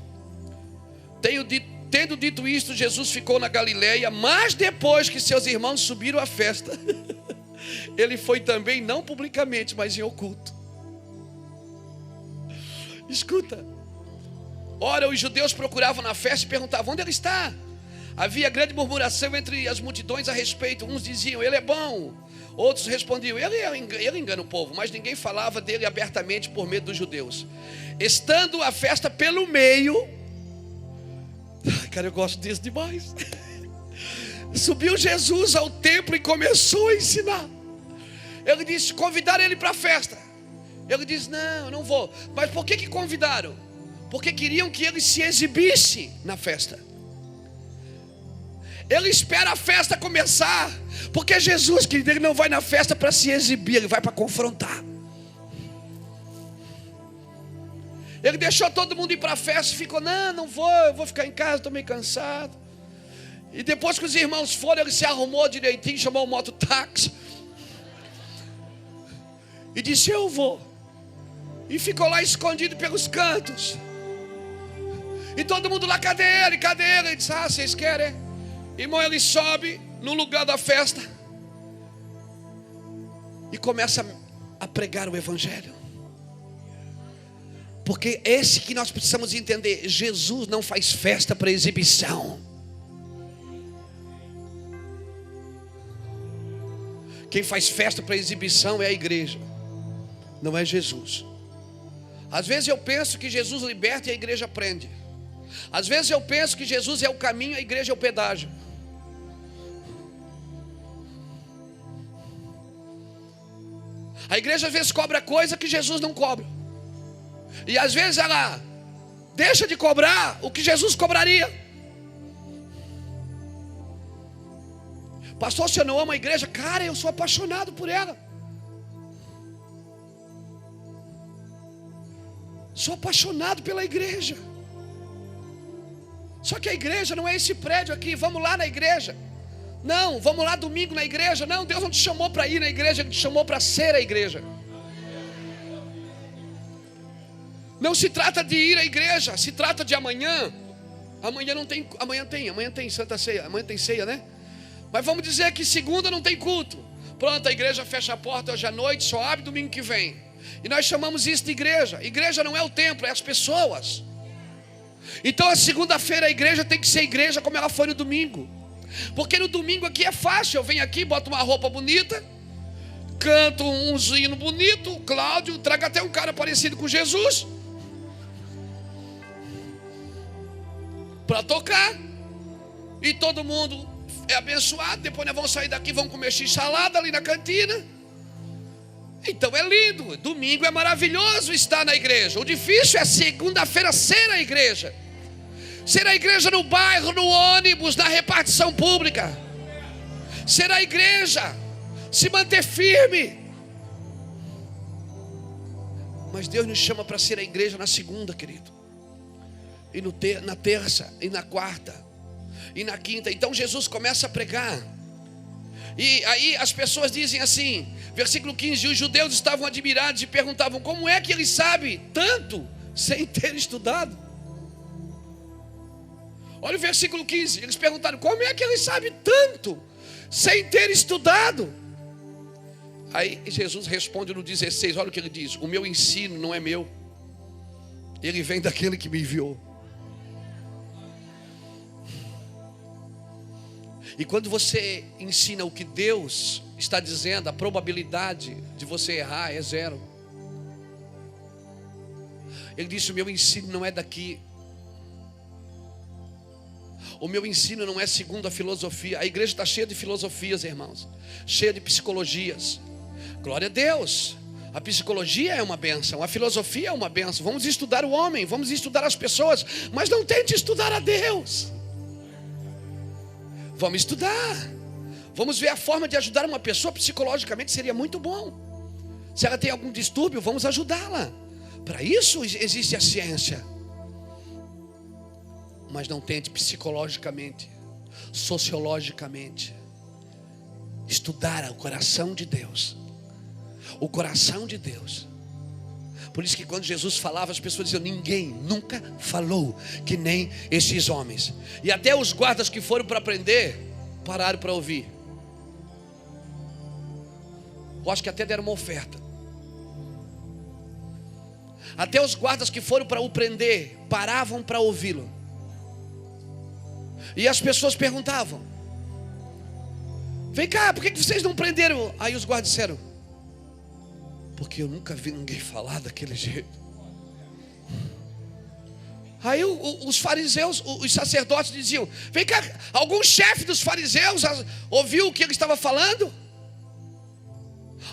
Tendo dito isto, Jesus ficou na Galileia, mas depois que seus irmãos subiram à festa, ele foi também, não publicamente, mas em oculto. Escuta. Ora, os judeus procuravam na festa e perguntavam, onde ele está? Havia grande murmuração entre as multidões a respeito. Uns diziam, ele é bom. Outros respondiam, ele engana o povo. Mas ninguém falava dele abertamente por medo dos judeus. Estando a festa pelo meio, cara, eu gosto disso demais. Subiu Jesus ao templo e começou a ensinar. Ele disse, convidaram ele para a festa. Ele disse, não vou. Mas por que convidaram? Porque queriam que ele se exibisse na festa. Ele espera a festa começar, porque Jesus, querido, ele não vai na festa para se exibir, ele vai para confrontar. Ele deixou todo mundo ir para a festa e ficou, não vou, eu vou ficar em casa, estou meio cansado. E depois que os irmãos foram, ele se arrumou direitinho, chamou o mototáxi e disse, eu vou. E ficou lá escondido pelos cantos. E todo mundo lá, cadê ele? Ele disse, vocês querem? Irmão, ele sobe no lugar da festa e começa a pregar o evangelho. Porque esse que nós precisamos entender, Jesus não faz festa para exibição. Quem faz festa para exibição é a igreja, não é Jesus. Às vezes eu penso que Jesus liberta e a igreja prende. Às vezes eu penso que Jesus é o caminho, a igreja é o pedágio. A igreja às vezes cobra coisa que Jesus não cobra. E às vezes ela deixa de cobrar o que Jesus cobraria. Pastor, você não ama a igreja? Cara, eu sou apaixonado por ela. Sou apaixonado pela igreja. Só que a igreja não é esse prédio aqui, vamos lá na igreja. Não, vamos lá domingo na igreja. Não, Deus não te chamou para ir na igreja, Ele te chamou para ser a igreja. Não se trata de ir à igreja, se trata de amanhã. Amanhã tem Santa Ceia, amanhã tem ceia, né? Mas vamos dizer que segunda não tem culto. Pronto, a igreja fecha a porta hoje à noite, só abre domingo que vem. E nós chamamos isso de igreja. Igreja não é o templo, é as pessoas. Então a segunda-feira a igreja tem que ser igreja como ela foi no domingo. Porque no domingo aqui é fácil, eu venho aqui, boto uma roupa bonita, canto um hino bonito, Cláudio, trago até um cara parecido com Jesus para tocar, e todo mundo é abençoado. Depois nós vamos sair daqui, vamos comer x-salada ali na cantina. Então é lindo, domingo é maravilhoso estar na igreja. O difícil é segunda-feira ser a igreja. Ser a igreja no bairro, no ônibus, na repartição pública. Ser a igreja, se manter firme. Mas Deus nos chama para ser a igreja na segunda, querido. E na terça e na quarta. e na quinta. Então Jesus começa a pregar. E aí as pessoas dizem assim, versículo 15: os judeus estavam admirados e perguntavam: como é que ele sabe tanto sem ter estudado? Olha o versículo 15, eles perguntaram: como é que ele sabe tanto sem ter estudado? Aí Jesus responde no 16, olha o que ele diz: o meu ensino não é meu, ele vem daquele que me enviou. E quando você ensina o que Deus está dizendo, a probabilidade de você errar é zero. Ele disse: o meu ensino não é daqui, o meu ensino não é segundo a filosofia. A igreja está cheia de filosofias, irmãos, cheia de psicologias. Glória a Deus. A psicologia é uma bênção, a filosofia é uma bênção. Vamos estudar o homem, vamos estudar as pessoas, mas não tente estudar a Deus. Vamos estudar, vamos ver a forma de ajudar uma pessoa psicologicamente, seria muito bom. Se ela tem algum distúrbio, vamos ajudá-la. Para isso existe a ciência. Mas não tente psicologicamente, sociologicamente estudar o coração de Deus. O coração de Deus. Por isso que quando Jesus falava, as pessoas diziam: ninguém nunca falou que nem esses homens. E até os guardas que foram para aprender pararam para ouvir. Eu acho que até deram uma oferta. Até os guardas que foram para o prender paravam para ouvi-lo. E as pessoas perguntavam: vem cá, por que vocês não prenderam? Aí os guardas disseram: porque eu nunca vi ninguém falar daquele jeito. Aí os fariseus, os sacerdotes diziam: vem cá, algum chefe dos fariseus ouviu o que ele estava falando?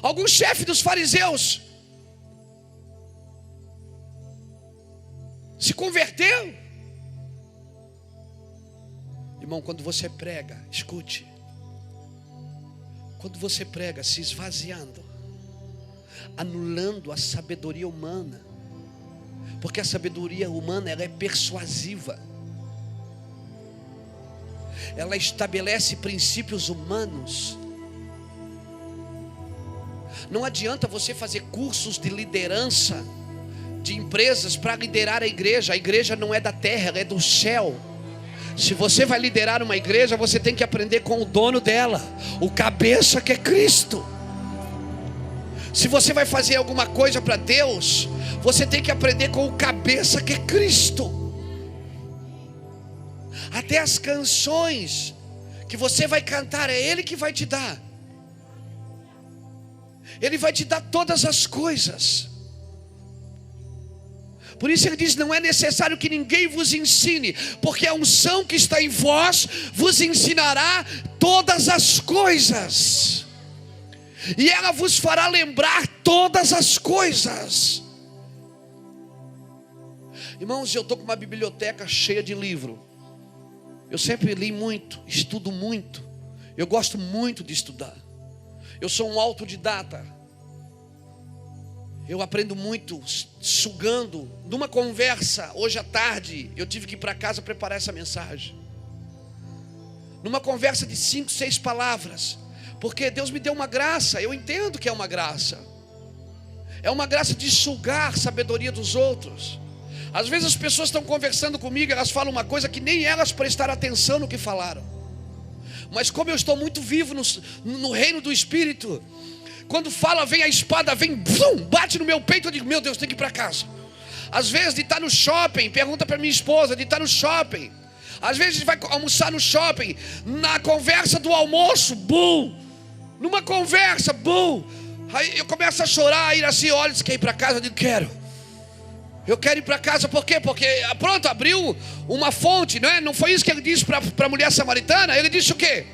Algum chefe dos fariseus se converteu? Irmão, quando você prega, escute, quando você prega se esvaziando, anulando a sabedoria humana, porque a sabedoria humana, ela é persuasiva, ela estabelece princípios humanos. Não adianta você fazer cursos de liderança de empresas para liderar a igreja não é da terra, ela é do céu. Se você vai liderar uma igreja, você tem que aprender com o dono dela, o cabeça, que é Cristo. Se você vai fazer alguma coisa para Deus, você tem que aprender com o cabeça, que é Cristo. Até as canções que você vai cantar, é Ele que vai te dar. Ele vai te dar todas as coisas. Por isso ele diz: não é necessário que ninguém vos ensine, porque a unção que está em vós vos ensinará todas as coisas, e ela vos fará lembrar todas as coisas. Irmãos, eu estou com uma biblioteca cheia de livro. Eu sempre li muito, estudo muito. Eu gosto muito de estudar. Eu sou um autodidata. Eu aprendo muito sugando. Numa conversa, hoje à tarde, eu tive que ir para casa preparar essa mensagem. Numa conversa de 5, 6 palavras. Porque Deus me deu uma graça, eu entendo que é uma graça. É uma graça de sugar a sabedoria dos outros. Às vezes as pessoas estão conversando comigo, elas falam uma coisa que nem elas prestaram atenção no que falaram. Mas como eu estou muito vivo no reino do Espírito, quando fala, vem a espada, vem, bate no meu peito, eu digo: meu Deus, tenho que ir para casa. Às vezes de estar no shopping, pergunta para minha esposa, de estar no shopping. Às vezes a gente vai almoçar no shopping, na conversa do almoço, numa conversa, aí eu começo a chorar, aí assim, olha, você quer ir para casa? Eu digo: eu quero ir para casa. Por quê? Porque pronto, abriu uma fonte, não é? Não foi isso que ele disse para a mulher samaritana? Ele disse o quê?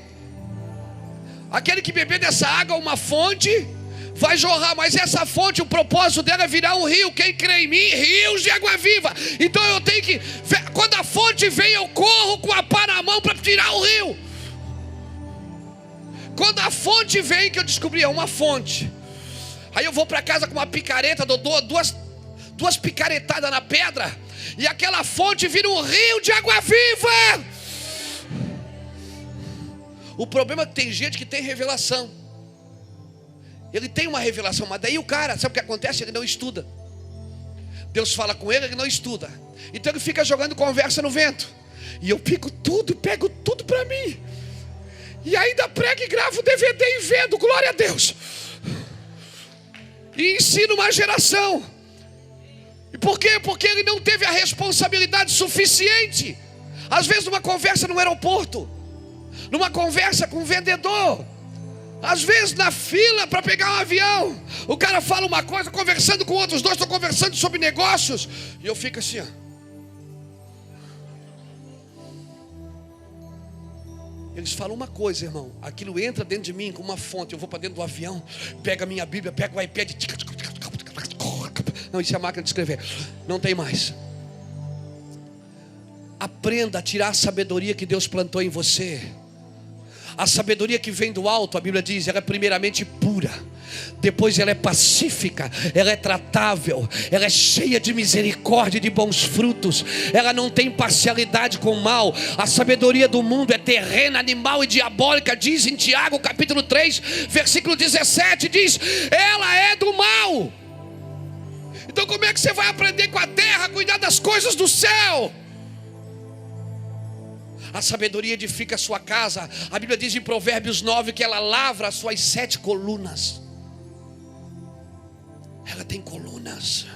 Aquele que beber dessa água, uma fonte vai jorrar. Mas essa fonte, o propósito dela é virar um rio. Quem crê em mim, rios de água viva. Então eu tenho que, quando a fonte vem, eu corro com a pá na mão para tirar o rio. Quando a fonte vem, que eu descobri, é uma fonte, aí eu vou para casa com uma picareta, dou duas picaretadas na pedra, e aquela fonte vira um rio de água viva. O problema é que tem gente que tem revelação. Ele tem uma revelação, mas daí o cara, sabe o que acontece? Ele não estuda. Deus fala com ele, ele não estuda. Então ele fica jogando conversa no vento. E eu pego tudo para mim. E ainda prego e gravo DVD e vendo, glória a Deus. E ensino uma geração. E por quê? Porque ele não teve a responsabilidade suficiente. Às vezes numa conversa no aeroporto, numa conversa com o vendedor, às vezes na fila para pegar um avião, o cara fala uma coisa, conversando com outros dois, estou conversando sobre negócios, e eu fico assim, ó. Eles falam uma coisa, irmão, aquilo entra dentro de mim como uma fonte. Eu vou para dentro do avião, pego a minha Bíblia, pego o iPad, não, isso é a máquina de escrever, não tem mais. Aprenda a tirar a sabedoria que Deus plantou em você. A sabedoria que vem do alto, a Bíblia diz, ela é primeiramente pura, depois ela é pacífica, ela é tratável, ela é cheia de misericórdia e de bons frutos, ela não tem parcialidade com o mal. A sabedoria do mundo é terrena, animal e diabólica, diz em Tiago capítulo 3, versículo 17, diz, ela é do mal. Então como é que você vai aprender com a terra a cuidar das coisas do céu? A sabedoria edifica a sua casa. A Bíblia diz em Provérbios 9 que ela lavra as suas 7 colunas. Ela tem colunas.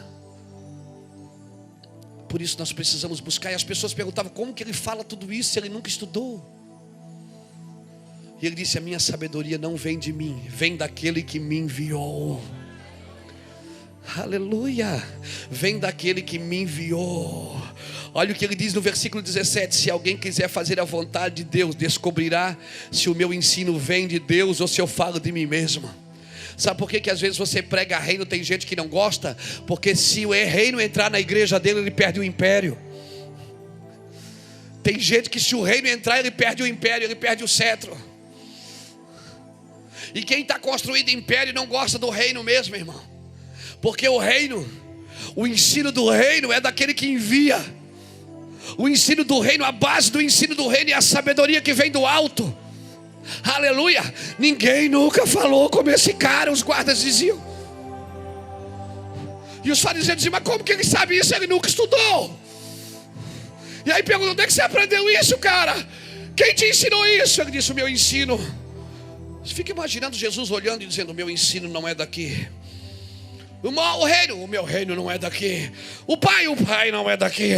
Por isso nós precisamos buscar. E as pessoas perguntavam, como que ele fala tudo isso se ele nunca estudou? E ele disse, a minha sabedoria não vem de mim, vem daquele que me enviou. Aleluia, vem daquele que me enviou. Olha o que ele diz no versículo 17: se alguém quiser fazer a vontade de Deus, descobrirá se o meu ensino vem de Deus ou se eu falo de mim mesmo. Sabe por que às vezes você prega reino, tem gente que não gosta? Porque se o reino entrar na igreja dele, ele perde o império. Tem gente que se o reino entrar, ele perde o império, ele perde o cetro. E quem está construindo império não gosta do reino mesmo, irmão. Porque o reino, o ensino do reino é daquele que envia. O ensino do reino, a base do ensino do reino é a sabedoria que vem do alto. Aleluia. Ninguém nunca falou como esse cara, os guardas diziam. E os fariseus diziam, mas como que ele sabe isso? Ele nunca estudou. E aí perguntam, onde é que você aprendeu isso, cara? Quem te ensinou isso? Ele disse, o meu ensino. Você fica imaginando Jesus olhando e dizendo, o meu ensino não é daqui. O meu reino não é daqui. O pai não é daqui.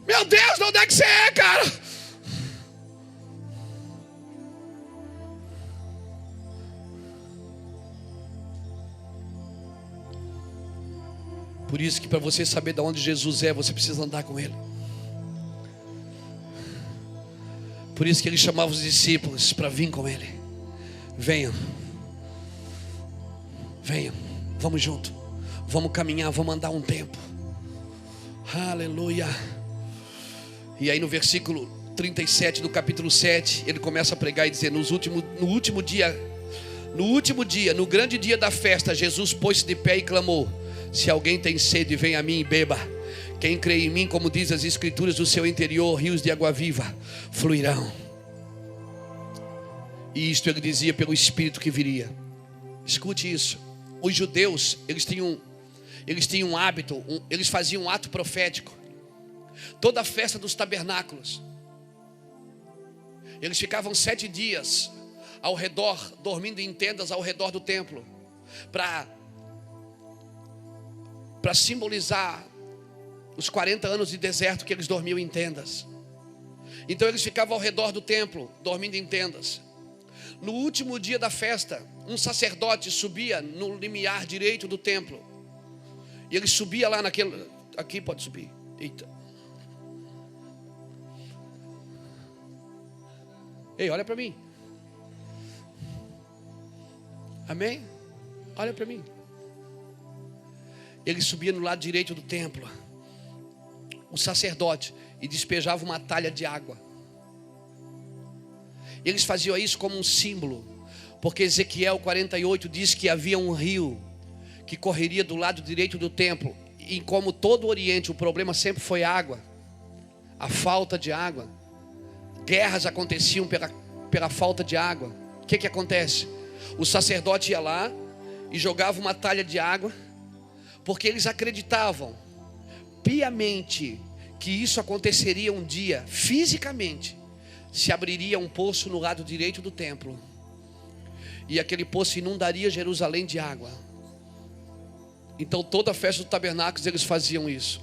Meu Deus, de onde é que você é, cara? Por isso que para você saber de onde Jesus é, você precisa andar com Ele. Por isso que Ele chamava os discípulos para vir com Ele. Venham, vamos junto, vamos caminhar, vamos andar um tempo. Aleluia. E aí no versículo 37 do capítulo 7, ele começa a pregar e dizer, no último dia, no grande dia da festa, Jesus pôs-se de pé e clamou, se alguém tem sede, venha a mim e beba. Quem crê em mim, como diz as escrituras, do seu interior, rios de água viva fluirão. E isto ele dizia pelo Espírito que viria. Escute isso. Os judeus, eles tinham um hábito, eles faziam um ato profético. Toda a festa dos tabernáculos, eles ficavam 7 dias ao redor, dormindo em tendas ao redor do templo, para simbolizar os 40 anos de deserto que eles dormiam em tendas. Então eles ficavam ao redor do templo, dormindo em tendas. No último dia da festa, um sacerdote subia no limiar direito do templo. E ele subia lá naquele... Aqui pode subir. Eita. Ei, olha para mim. Amém? Olha para mim. Ele subia no lado direito do templo, o sacerdote, e despejava uma talha de água. Eles faziam isso como um símbolo, porque Ezequiel 48 diz que havia um rio que correria do lado direito do templo. E como todo o Oriente, o problema sempre foi água, a falta de água. Guerras aconteciam pela falta de água, o que acontece? O sacerdote ia lá e jogava uma talha de água, porque eles acreditavam piamente que isso aconteceria um dia, fisicamente. Se abriria um poço no lado direito do templo, e aquele poço inundaria Jerusalém de água. Então toda a festa do tabernáculos eles faziam isso.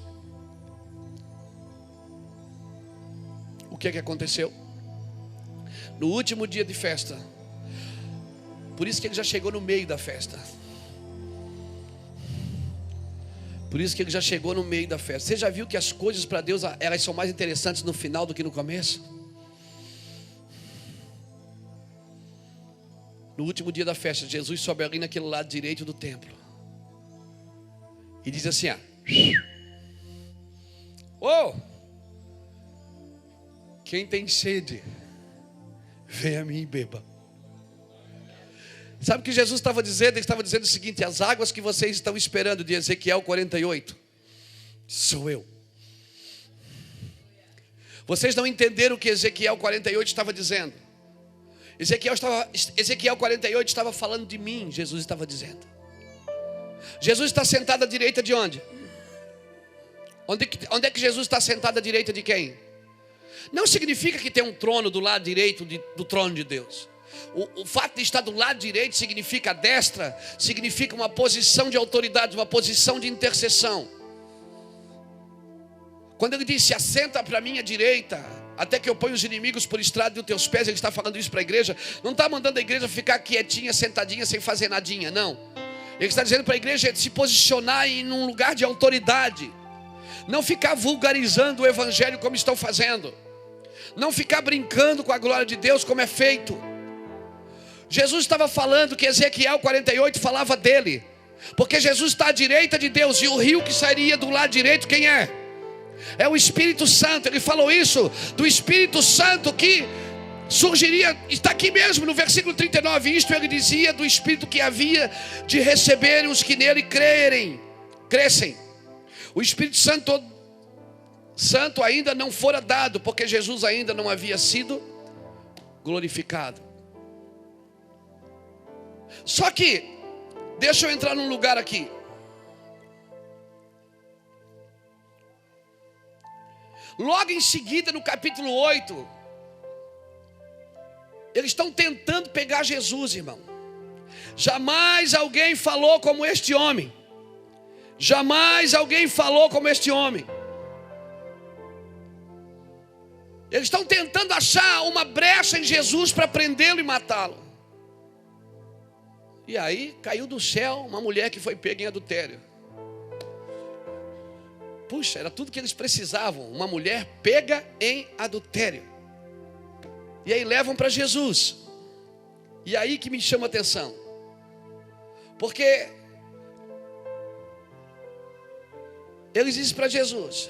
O que aconteceu? No último dia de festa, por isso que ele já chegou no meio da festa. Por isso que ele já chegou no meio da festa. Você já viu que as coisas para Deus, elas são mais interessantes no final do que no começo? No último dia da festa, Jesus sobe ali naquele lado direito do templo e diz assim: oh, quem tem sede, vem a mim e beba. Sabe o que Jesus estava dizendo? Ele estava dizendo o seguinte: as águas que vocês estão esperando de Ezequiel 48, sou eu. Vocês não entenderam o que Ezequiel 48 estava dizendo. Ezequiel 48 estava falando de mim, Jesus estava dizendo. Jesus está sentado à direita de onde? Onde é que Jesus está sentado à direita de quem? Não significa que tem um trono do lado direito do trono de Deus. O fato de estar do lado direito significa a destra, significa uma posição de autoridade, uma posição de intercessão. Quando ele disse: assenta para a minha direita, até que eu ponha os inimigos por estrado dos teus pés, ele está falando isso para a igreja. Não está mandando a igreja ficar quietinha, sentadinha, sem fazer nadinha, não. Ele está dizendo para a igreja se posicionar em um lugar de autoridade. Não ficar vulgarizando o evangelho como estão fazendo. Não ficar brincando com a glória de Deus como é feito. Jesus estava falando que Ezequiel 48 falava dele, porque Jesus está à direita de Deus, e o rio que sairia do lado direito, quem é? É o Espírito Santo. Ele falou isso do Espírito Santo que surgiria, está aqui mesmo no versículo 39. Isto ele dizia do Espírito que havia de receberem os que nele crescem. O Espírito Santo ainda não fora dado, porque Jesus ainda não havia sido glorificado. Só que, deixa eu entrar num lugar aqui. Logo em seguida, no capítulo 8, eles estão tentando pegar Jesus, irmão. Jamais alguém falou como este homem. Jamais alguém falou como este homem. Eles estão tentando achar uma brecha em Jesus para prendê-lo e matá-lo. E aí caiu do céu uma mulher que foi pega em adultério. Puxa, era tudo que eles precisavam. Uma mulher pega em adultério. E aí levam para Jesus. E aí que me chama a atenção. Porque eles dizem para Jesus: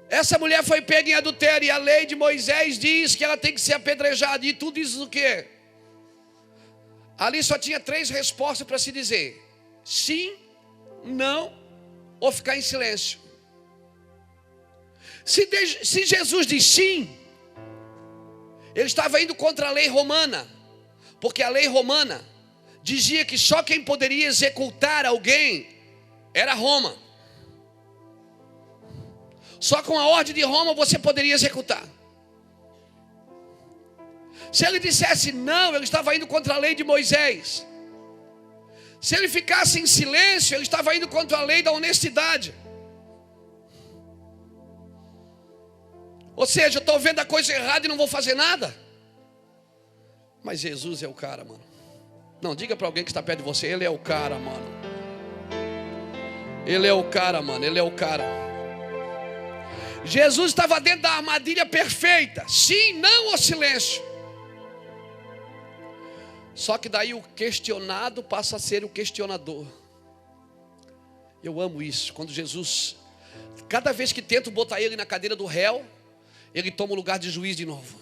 essa mulher foi pega em adultério, e a lei de Moisés diz que ela tem que ser apedrejada. E tu dizes o quê? Ali só tinha 3 respostas para se dizer: sim, não, ou ficar em silêncio. Se Jesus diz sim, ele estava indo contra a lei romana, porque a lei romana dizia que só quem poderia executar alguém era Roma. Só com a ordem de Roma você poderia executar. Se ele dissesse não, ele estava indo contra a lei de Moisés. Se ele ficasse em silêncio, ele estava indo contra a lei da honestidade. Ou seja, eu estou vendo a coisa errada e não vou fazer nada. Mas Jesus é o cara, mano. Não, diga para alguém que está perto de você: ele é o cara, mano. Ele é o cara, mano. Ele é o cara. Jesus estava dentro da armadilha perfeita. Sim, não ou silêncio. Só que daí o questionado passa a ser o questionador. Eu amo isso. Quando Jesus, cada vez que tento botar ele na cadeira do réu, ele toma o lugar de juiz de novo.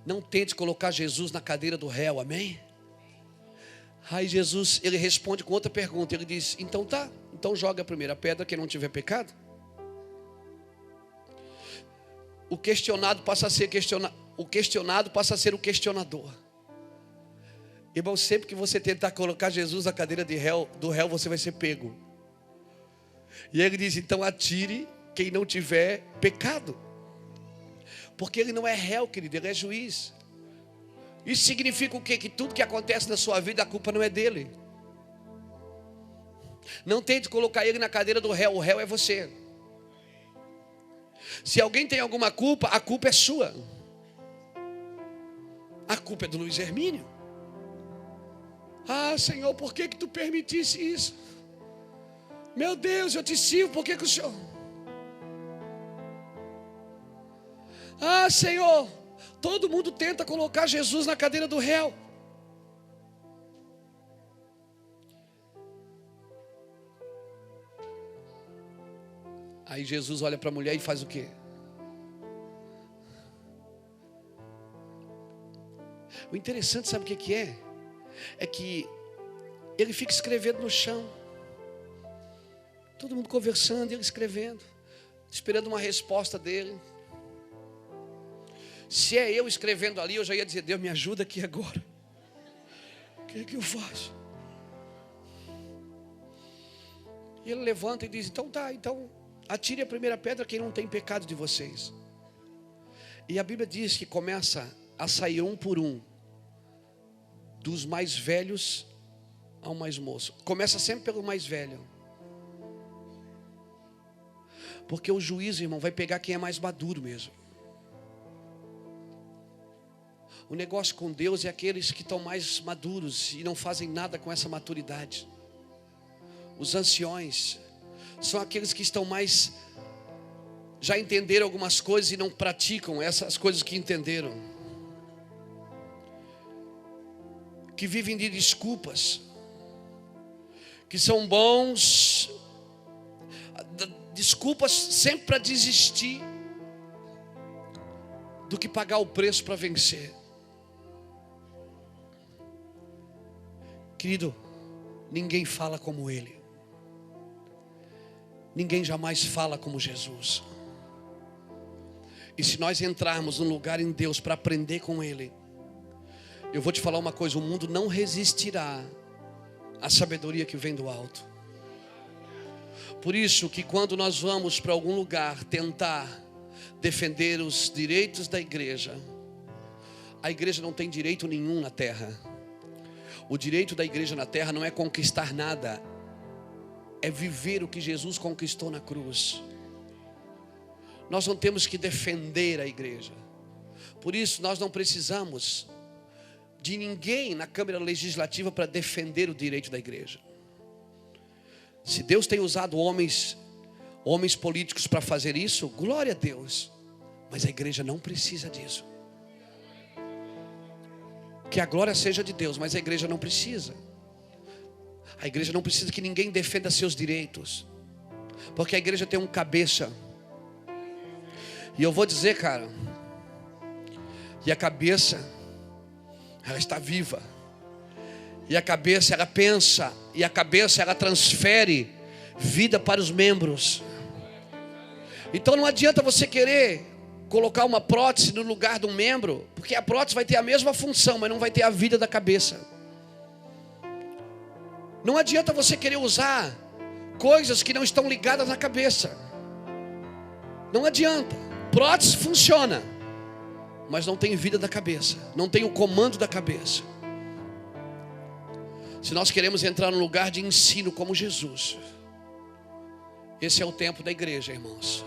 Não tente colocar Jesus na cadeira do réu, amém? Aí Jesus, ele responde com outra pergunta. Ele diz: então tá, então joga a primeira pedra quem não tiver pecado. O questionado passa a ser questionado. o questionado passa a ser o questionador. Irmão, sempre que você tentar colocar Jesus na cadeira do réu, você vai ser pego. E ele diz, então atire quem não tiver pecado. Porque ele não é réu, querido, ele é juiz. Isso significa o quê? Que tudo que acontece na sua vida, a culpa não é dele. Não tente colocar ele na cadeira do réu, o réu é você. Se alguém tem alguma culpa, a culpa é sua. A culpa é do Luiz Hermínio. Ah, Senhor, por que tu permitisse isso? Meu Deus, eu te sirvo, por que o Senhor... Ah, Senhor, todo mundo tenta colocar Jesus na cadeira do réu. Aí Jesus olha para a mulher e faz o quê? O interessante, sabe o que é? É que ele fica escrevendo no chão. Todo mundo conversando, ele escrevendo, esperando uma resposta dele. Se é eu escrevendo ali, eu já ia dizer, Deus me ajuda aqui agora. O que eu faço? E ele levanta e diz, então tá, então atire a primeira pedra quem não tem pecado de vocês. E a Bíblia diz que começa a sair um por um, dos mais velhos ao mais moço. Começa sempre pelo mais velho. Porque o juiz, irmão, vai pegar quem é mais maduro mesmo. O negócio com Deus é aqueles que estão mais maduros e não fazem nada com essa maturidade. Os anciões são aqueles que estão mais, já entenderam algumas coisas e não praticam essas coisas que entenderam. Que vivem de desculpas, que são bons, desculpas sempre para desistir do que pagar o preço para vencer. Querido, ninguém fala como ele. Ninguém jamais fala como Jesus. E se nós entrarmos num lugar em Deus para aprender com ele, eu vou te falar uma coisa, o mundo não resistirá à sabedoria que vem do alto. Por isso que quando nós vamos para algum lugar tentar defender os direitos da igreja, a igreja não tem direito nenhum na terra. O direito da igreja na terra não é conquistar nada, é viver o que Jesus conquistou na cruz. Nós não temos que defender a igreja. Por isso nós não precisamos de ninguém na Câmara Legislativa para defender o direito da igreja. Se Deus tem usado homens políticos para fazer isso, glória a Deus. Mas a igreja não precisa disso. Que a glória seja de Deus, mas a igreja não precisa. A igreja não precisa que ninguém defenda seus direitos, porque a igreja tem um cabeça. E eu vou dizer, cara, e a cabeça, ela está viva. E a cabeça, ela pensa. E a cabeça, ela transfere vida para os membros. Então não adianta você querer colocar uma prótese no lugar de um membro, porque a prótese vai ter a mesma função, mas não vai ter a vida da cabeça. Não adianta você querer usar coisas que não estão ligadas na cabeça. Não adianta. Prótese funciona, mas não tem vida da cabeça, não tem o comando da cabeça. Se nós queremos entrar num lugar de ensino como Jesus, esse é o tempo da igreja, irmãos.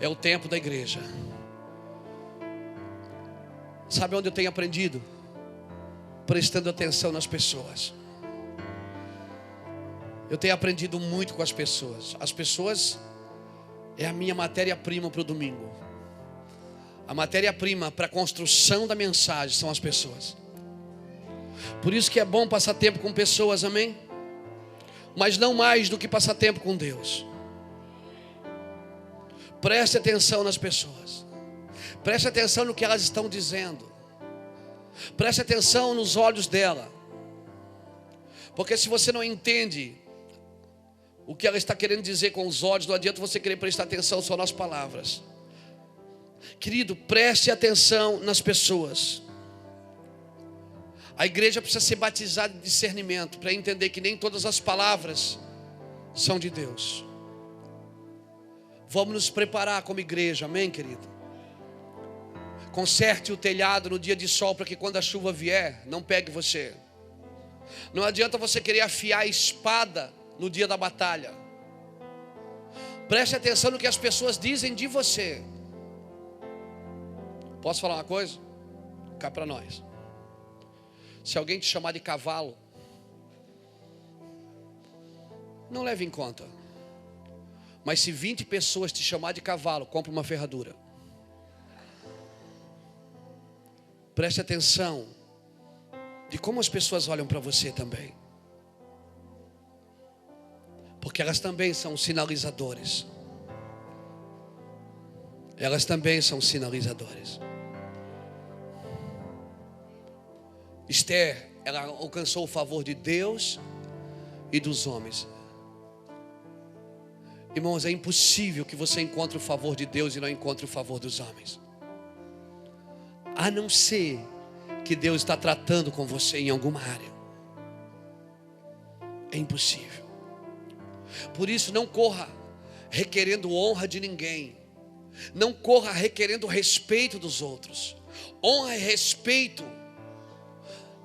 É o tempo da igreja. Sabe onde eu tenho aprendido? Prestando atenção nas pessoas. Eu tenho aprendido muito com as pessoas. As pessoas é a minha matéria-prima para o domingo. A matéria-prima para a construção da mensagem são as pessoas. Por isso que é bom passar tempo com pessoas, amém? Mas não mais do que passar tempo com Deus. Preste atenção nas pessoas. Preste atenção no que elas estão dizendo. Preste atenção nos olhos dela. Porque se você não entende o que ela está querendo dizer com os olhos, não adianta você querer prestar atenção só nas palavras. Querido, preste atenção nas pessoas. A igreja precisa ser batizada de discernimento para entender que nem todas as palavras são de Deus. Vamos nos preparar como igreja, amém, querido? Conserte o telhado no dia de sol para que quando a chuva vier, não pegue você. Não adianta você querer afiar a espada no dia da batalha. Preste atenção no que as pessoas dizem de você. Posso falar uma coisa? Cá para nós. Se alguém te chamar de cavalo, não leve em conta. Mas se 20 pessoas te chamar de cavalo, compre uma ferradura. Preste atenção de como as pessoas olham para você também. Porque elas também são sinalizadores. Elas também são sinalizadores. Esther, ela alcançou o favor de Deus e dos homens. Irmãos, é impossível que você encontre o favor de Deus e não encontre o favor dos homens. A não ser que Deus está tratando com você em alguma área. É impossível. Por isso, não corra requerendo honra de ninguém. Não corra requerendo respeito dos outros. Honra e respeito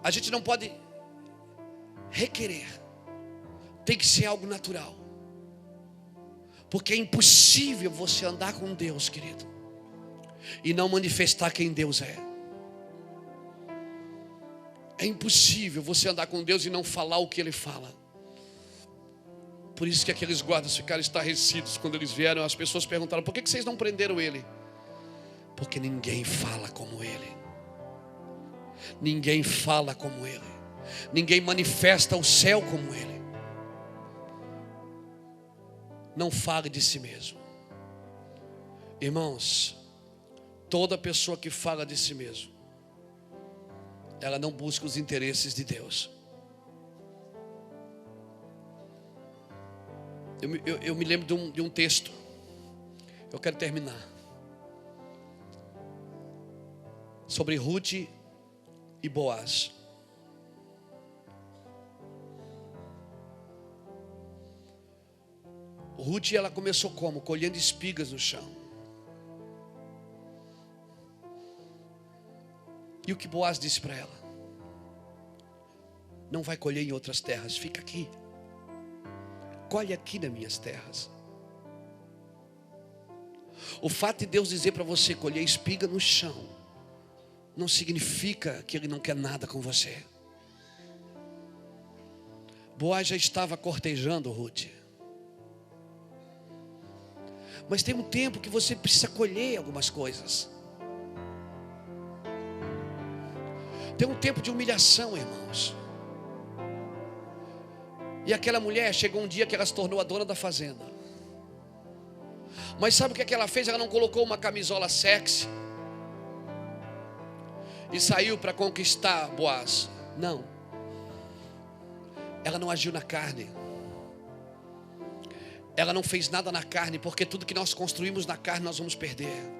a gente não pode requerer. Tem que ser algo natural. Porque é impossível você andar com Deus, querido, e não manifestar quem Deus é. É impossível você andar com Deus e não falar o que Ele fala. Por isso que aqueles guardas ficaram estarrecidos quando eles vieram. As pessoas perguntaram: por que vocês não prenderam ele? Porque ninguém fala como ele. Ninguém fala como ele. Ninguém manifesta o céu como ele. Não fale de si mesmo. Irmãos, toda pessoa que fala de si mesmo, ela não busca os interesses de Deus. Eu me lembro de um texto. Eu quero terminar. Sobre Ruth e Boaz. Ruth, ela começou como? Colhendo espigas no chão. E o que Boaz disse para ela? Não vai colher em outras terras, fica aqui. Colhe aqui nas minhas terras. O fato de Deus dizer para você colher espiga no chão não significa que Ele não quer nada com você. Boaz já estava cortejando Ruth. Mas tem um tempo que você precisa colher algumas coisas. Tem um tempo de humilhação, irmãos. E aquela mulher, chegou um dia que ela se tornou a dona da fazenda. Mas sabe o que ela fez? Ela não colocou uma camisola sexy e saiu para conquistar Boaz. Não. Ela não agiu na carne. Ela não fez nada na carne, porque tudo que nós construímos na carne nós vamos perder.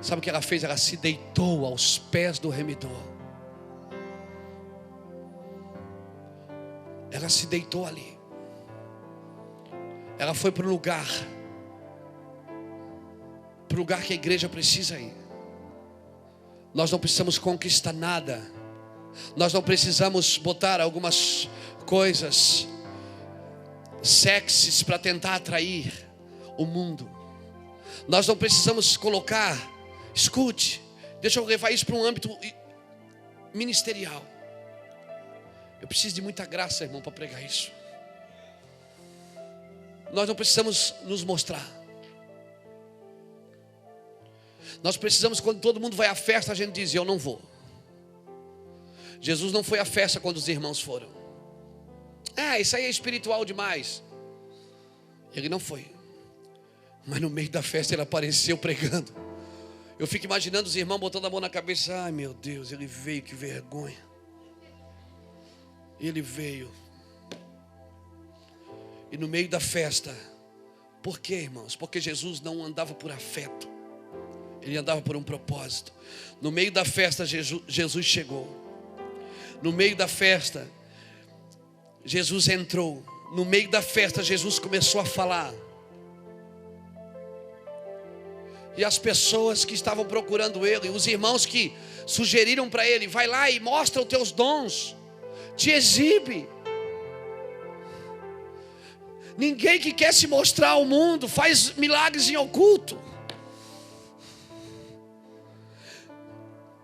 Sabe o que ela fez? Ela se deitou aos pés do remidor. Ela se deitou ali. Ela foi para o lugar que a igreja precisa ir. Nós não precisamos conquistar nada. Nós não precisamos botar algumas coisas sexys para tentar atrair o mundo. Nós não precisamos colocar, escute, deixa eu levar isso para um âmbito ministerial. Eu preciso de muita graça, irmão, para pregar isso. Nós não precisamos nos mostrar. Nós precisamos, quando todo mundo vai à festa, a gente diz: eu não vou. Jesus não foi à festa quando os irmãos foram. Isso aí é espiritual demais. Ele não foi. Mas no meio da festa ele apareceu pregando. Eu fico imaginando os irmãos botando a mão na cabeça. Ai meu Deus, ele veio, que vergonha. Ele veio. E no meio da festa. Por quê, irmãos? Porque Jesus não andava por afeto. Ele andava por um propósito. No meio da festa, Jesus chegou. No meio da festa, Jesus entrou. No meio da festa, Jesus começou a falar. E as pessoas que estavam procurando ele, os irmãos que sugeriram para ele: vai lá e mostra os teus dons, te exibe. Ninguém que quer se mostrar ao mundo faz milagres em oculto.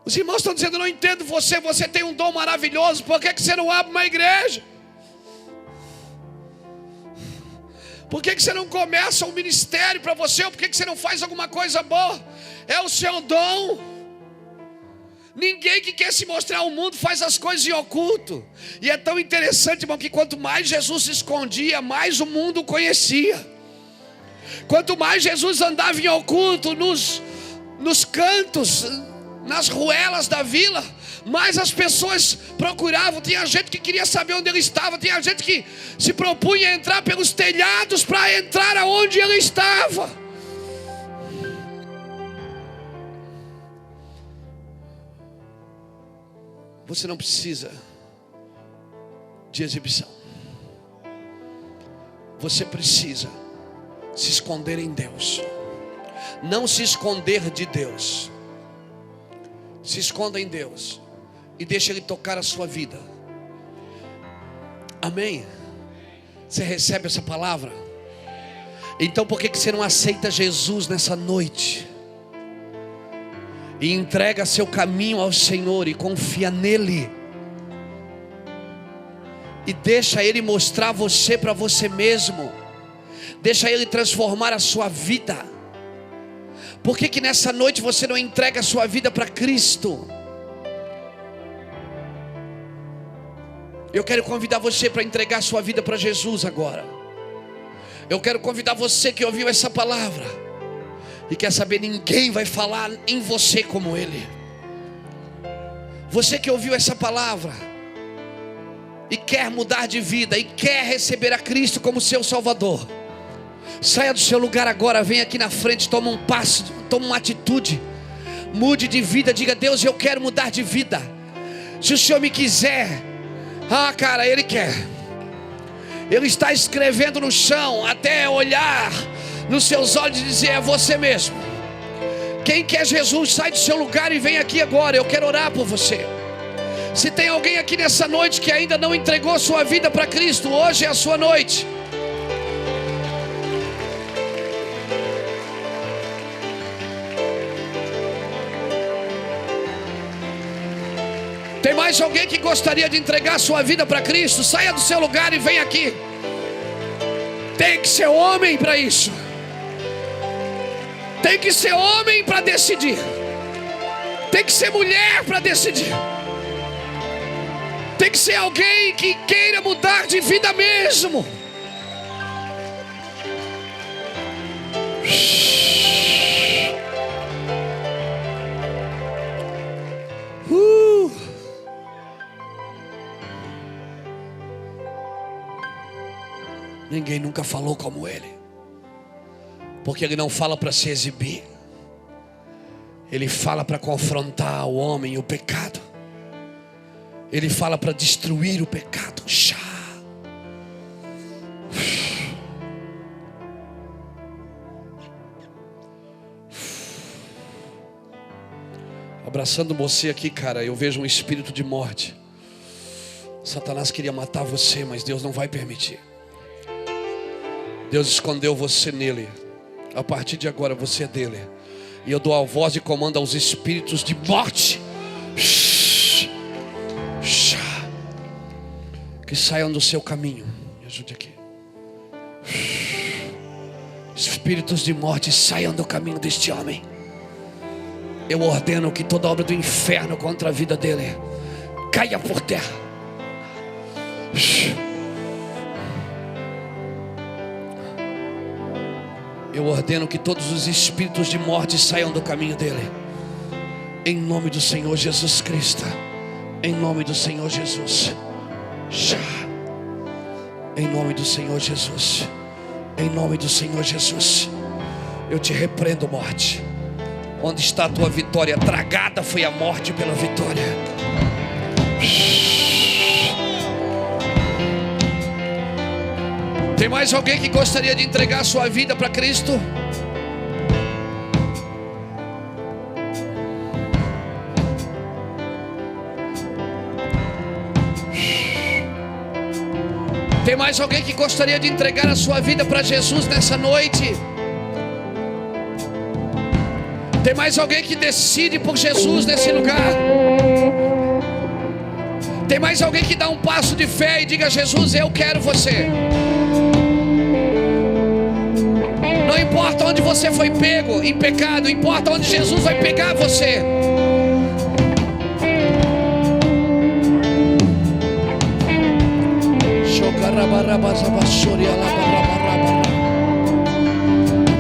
Os irmãos estão dizendo: eu não entendo você, você tem um dom maravilhoso, por que você não abre uma igreja? Por que você não começa um ministério para você? Ou por que você não faz alguma coisa boa? É o seu dom. Ninguém que quer se mostrar ao mundo faz as coisas em oculto. E é tão interessante, irmão, que quanto mais Jesus se escondia, mais o mundo o conhecia. Quanto mais Jesus andava em oculto, nos cantos, nas ruelas da vila, mais as pessoas procuravam. Tinha gente que queria saber onde ele estava. Tinha gente que se propunha a entrar pelos telhados para entrar aonde ele estava. Você não precisa de exibição. Você precisa se esconder em Deus. Não se esconder de Deus. Se esconda em Deus e deixa Ele tocar a sua vida. Amém? Você recebe essa palavra? Então por que você não aceita Jesus nessa noite? E entrega seu caminho ao Senhor e confia nele. E deixa Ele mostrar você para você mesmo. Deixa Ele transformar a sua vida. Por que nessa noite você não entrega a sua vida para Cristo? Eu quero convidar você para entregar a sua vida para Jesus agora. Eu quero convidar você que ouviu essa palavra e quer saber, ninguém vai falar em você como Ele. Você que ouviu essa palavra e quer mudar de vida e quer receber a Cristo como seu Salvador, saia do seu lugar agora, vem aqui na frente, toma um passo, toma uma atitude, mude de vida, diga: Deus, eu quero mudar de vida. Se o Senhor me quiser, cara, Ele quer. Ele está escrevendo no chão, até olhar nos seus olhos e dizer: é você mesmo. Quem quer Jesus, sai do seu lugar e vem aqui agora, eu quero orar por você. Se tem alguém aqui nessa noite que ainda não entregou sua vida para Cristo, hoje é a sua noite. Tem mais alguém que gostaria de entregar sua vida para Cristo? Saia do seu lugar e vem aqui. Tem que ser homem para isso. Tem que ser homem para decidir. Tem que ser mulher para decidir. Tem que ser alguém que queira mudar de vida mesmo. Ninguém nunca falou como Ele, porque Ele não fala para se exibir. Ele fala para confrontar o homem e o pecado. Ele fala para destruir o pecado. Abraçando você aqui, cara, eu vejo um espírito de morte. Satanás queria matar você, mas Deus não vai permitir. Deus escondeu você nele. A partir de agora você é dele. E eu dou a voz de comando aos espíritos de morte, que saiam do seu caminho. Me ajude aqui. Espíritos de morte, saiam do caminho deste homem. Eu ordeno que toda obra do inferno contra a vida dele caia por terra. Eu ordeno que todos os espíritos de morte saiam do caminho dele. Em nome do Senhor Jesus Cristo. Em nome do Senhor Jesus. Em nome do Senhor Jesus. Em nome do Senhor Jesus. Eu te repreendo, morte. Onde está a tua vitória? Tragada foi a morte pela vitória. Tem mais alguém que gostaria de entregar a sua vida para Cristo? Tem mais alguém que gostaria de entregar a sua vida para Jesus nessa noite? Tem mais alguém que decide por Jesus nesse lugar? Tem mais alguém que dá um passo de fé e diga: Jesus, eu quero você. Não importa onde você foi pego em pecado, importa onde Jesus vai pegar você.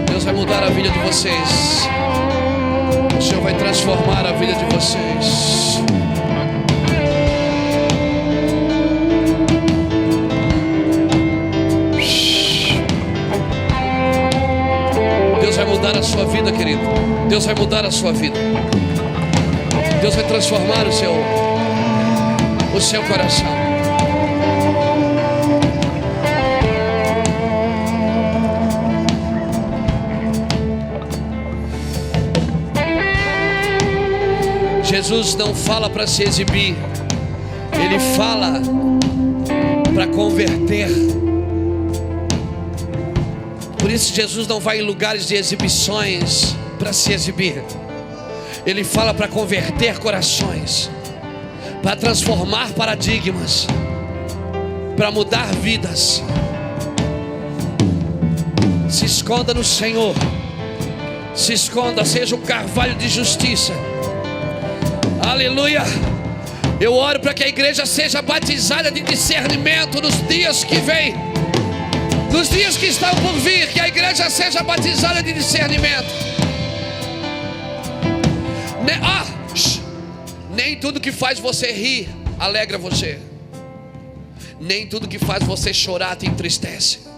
Deus vai mudar a vida de vocês. O Senhor vai transformar a vida de vocês. Deus vai mudar a sua vida, querido. Deus vai mudar a sua vida. Deus vai transformar o seu coração. Jesus não fala para se exibir, Ele fala para converter. Por isso Jesus não vai em lugares de exibições para se exibir. Ele fala para converter corações, para transformar paradigmas, para mudar vidas. Se esconda no Senhor, se esconda, seja um carvalho de justiça. Aleluia. Eu oro para que a igreja seja batizada de discernimento nos dias que vêm, nos dias que estão por vir. Que a igreja seja batizada de discernimento. Nem tudo que faz você rir alegra você. Nem tudo que faz você chorar te entristece.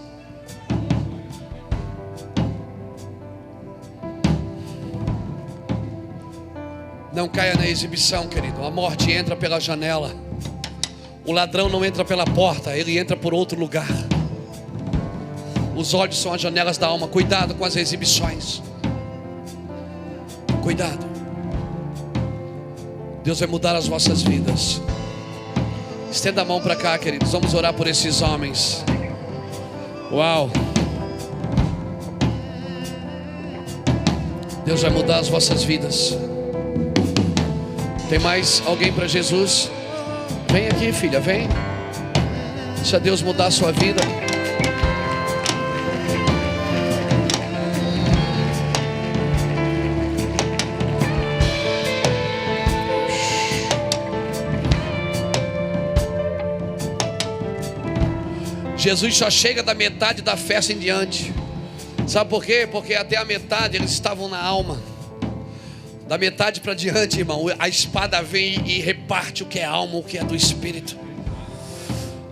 Não caia na exibição, querido. A morte entra pela janela. O ladrão não entra pela porta, ele entra por outro lugar. Os olhos são as janelas da alma. Cuidado com as exibições. Cuidado. Deus vai mudar as vossas vidas. Estenda a mão para cá, queridos. Vamos orar por esses homens. Uau. Deus vai mudar as vossas vidas. Tem mais alguém para Jesus? Vem aqui, filha, vem. Deixa Deus mudar a sua vida. Jesus só chega da metade da festa em diante. Sabe por quê? Porque até a metade eles estavam na alma. Da metade para diante, irmão, a espada vem e reparte o que é alma, o que é do espírito.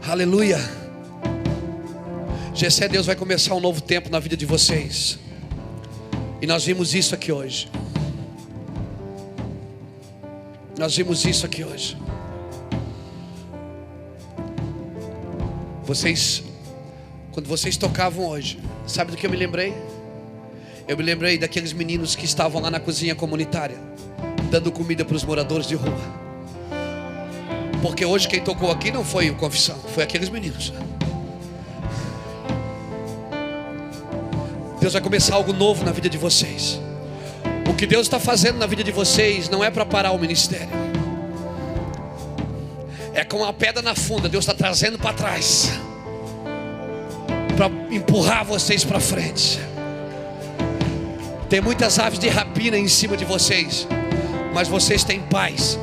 Aleluia. Gessé, Deus vai começar um novo tempo na vida de vocês. E nós vimos isso aqui hoje. Nós vimos isso aqui hoje. Vocês, quando vocês tocavam hoje, sabe do que eu me lembrei? Eu me lembrei daqueles meninos que estavam lá na cozinha comunitária, dando comida para os moradores de rua. Porque hoje quem tocou aqui não foi o Confissão, foi aqueles meninos. Deus vai começar algo novo na vida de vocês. O que Deus está fazendo na vida de vocês não é para parar o ministério. É com uma pedra na funda, Deus está trazendo para trás, para empurrar vocês para frente. Tem muitas aves de rapina em cima de vocês, mas vocês têm paz.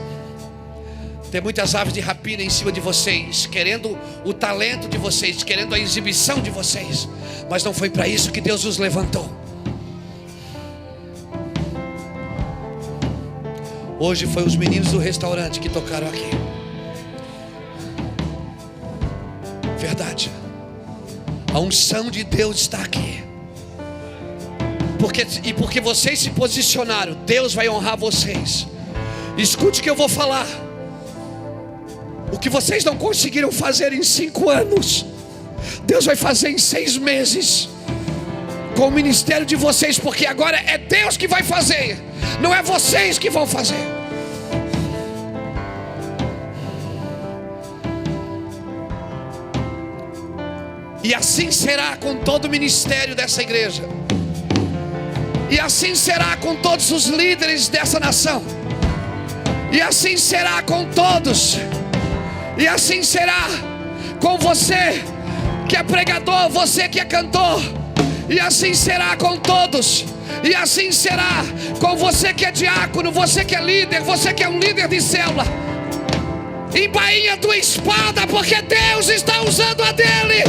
Tem muitas aves de rapina em cima de vocês, querendo o talento de vocês, querendo a exibição de vocês, mas não foi para isso que Deus os levantou. Hoje foi os meninos do restaurante que tocaram aqui. Verdade. A unção de Deus está aqui. porque vocês se posicionaram, Deus vai honrar vocês. Escute o que eu vou falar. O que vocês não conseguiram fazer em 5 anos, Deus vai fazer em 6 meses com o ministério de vocês, porque agora é Deus que vai fazer, não é vocês que vão fazer. E assim será com todo o ministério dessa igreja, e assim será com todos os líderes dessa nação, e assim será com todos, e assim será com você que é pregador, você que é cantor, e assim será com todos, e assim será com você que é diácono, você que é líder, você que é um líder de célula. Embainha tua espada, porque Deus está usando a dele.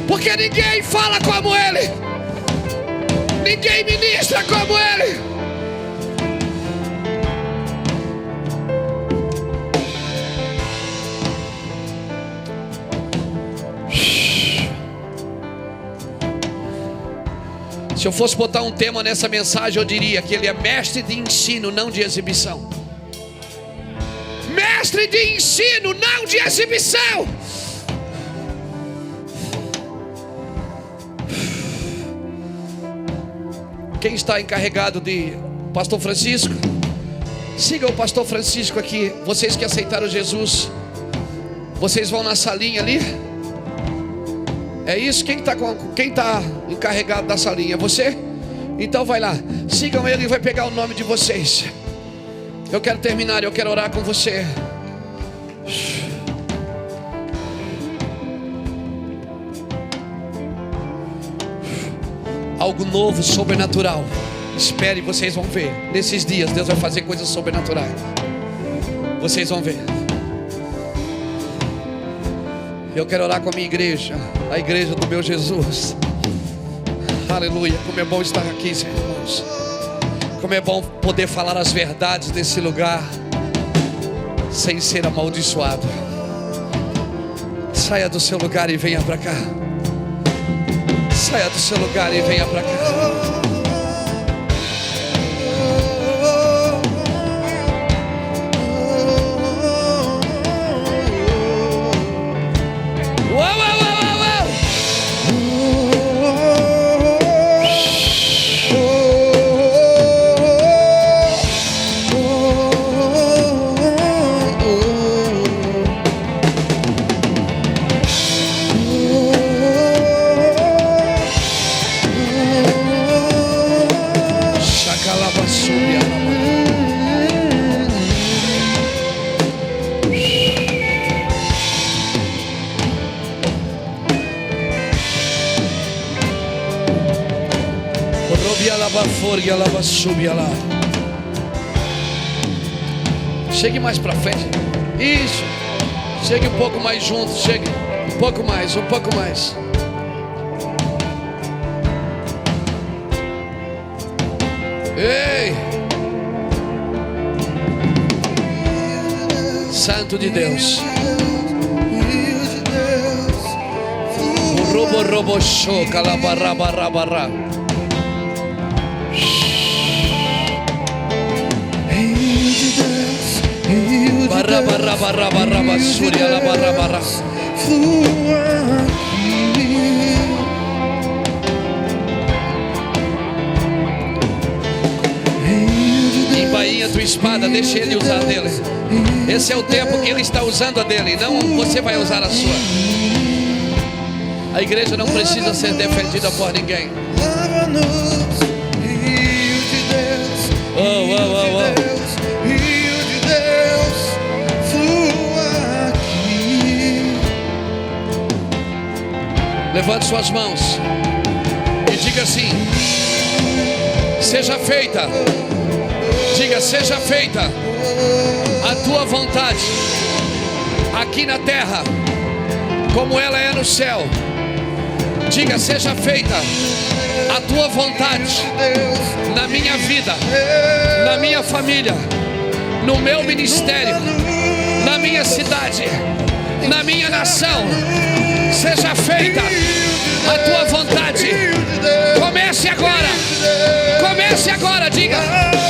Porque ninguém fala como ele, ninguém ministra como ele. Se eu fosse botar um tema nessa mensagem, eu diria que ele é mestre de ensino, não de exibição. Mestre de ensino, não de exibição. Quem está encarregado de Pastor Francisco? Siga o Pastor Francisco aqui. Vocês que aceitaram Jesus, vocês vão na salinha ali. É isso? Quem está encarregado da salinha? É você? Então vai lá, sigam ele e vai pegar o nome de vocês. Eu quero terminar, eu quero orar com você. Algo novo, sobrenatural. Espere, vocês vão ver. Nesses dias Deus vai fazer coisas sobrenaturais. Vocês vão ver. Eu quero orar com a minha igreja, a igreja do meu Jesus. Aleluia. Como é bom estar aqui, irmãos. Como é bom poder falar as verdades desse lugar sem ser amaldiçoado. Saia do seu lugar e venha para cá. Saia do seu lugar e venha para cá. Chegue mais para frente. Isso. Chegue um pouco mais junto. Chegue um pouco mais, um pouco mais. Ei, Santo de Deus. Robo robo show, calabarabarabará. Barra barra barra barra basúria la barra barra. Embainha tua espada, deixa ele usar dele. Esse é o tempo que ele está usando a dele, não você vai usar a sua. A igreja não precisa ser defendida por ninguém. Oh, oh, oh, oh. Levante suas mãos e diga assim: seja feita. Diga: seja feita a tua vontade aqui na terra como ela é no céu. Diga: seja feita a tua vontade na minha vida, na minha família, no meu ministério, na minha cidade, na minha nação. Seja feita a tua vontade. Comece agora. Comece agora, diga.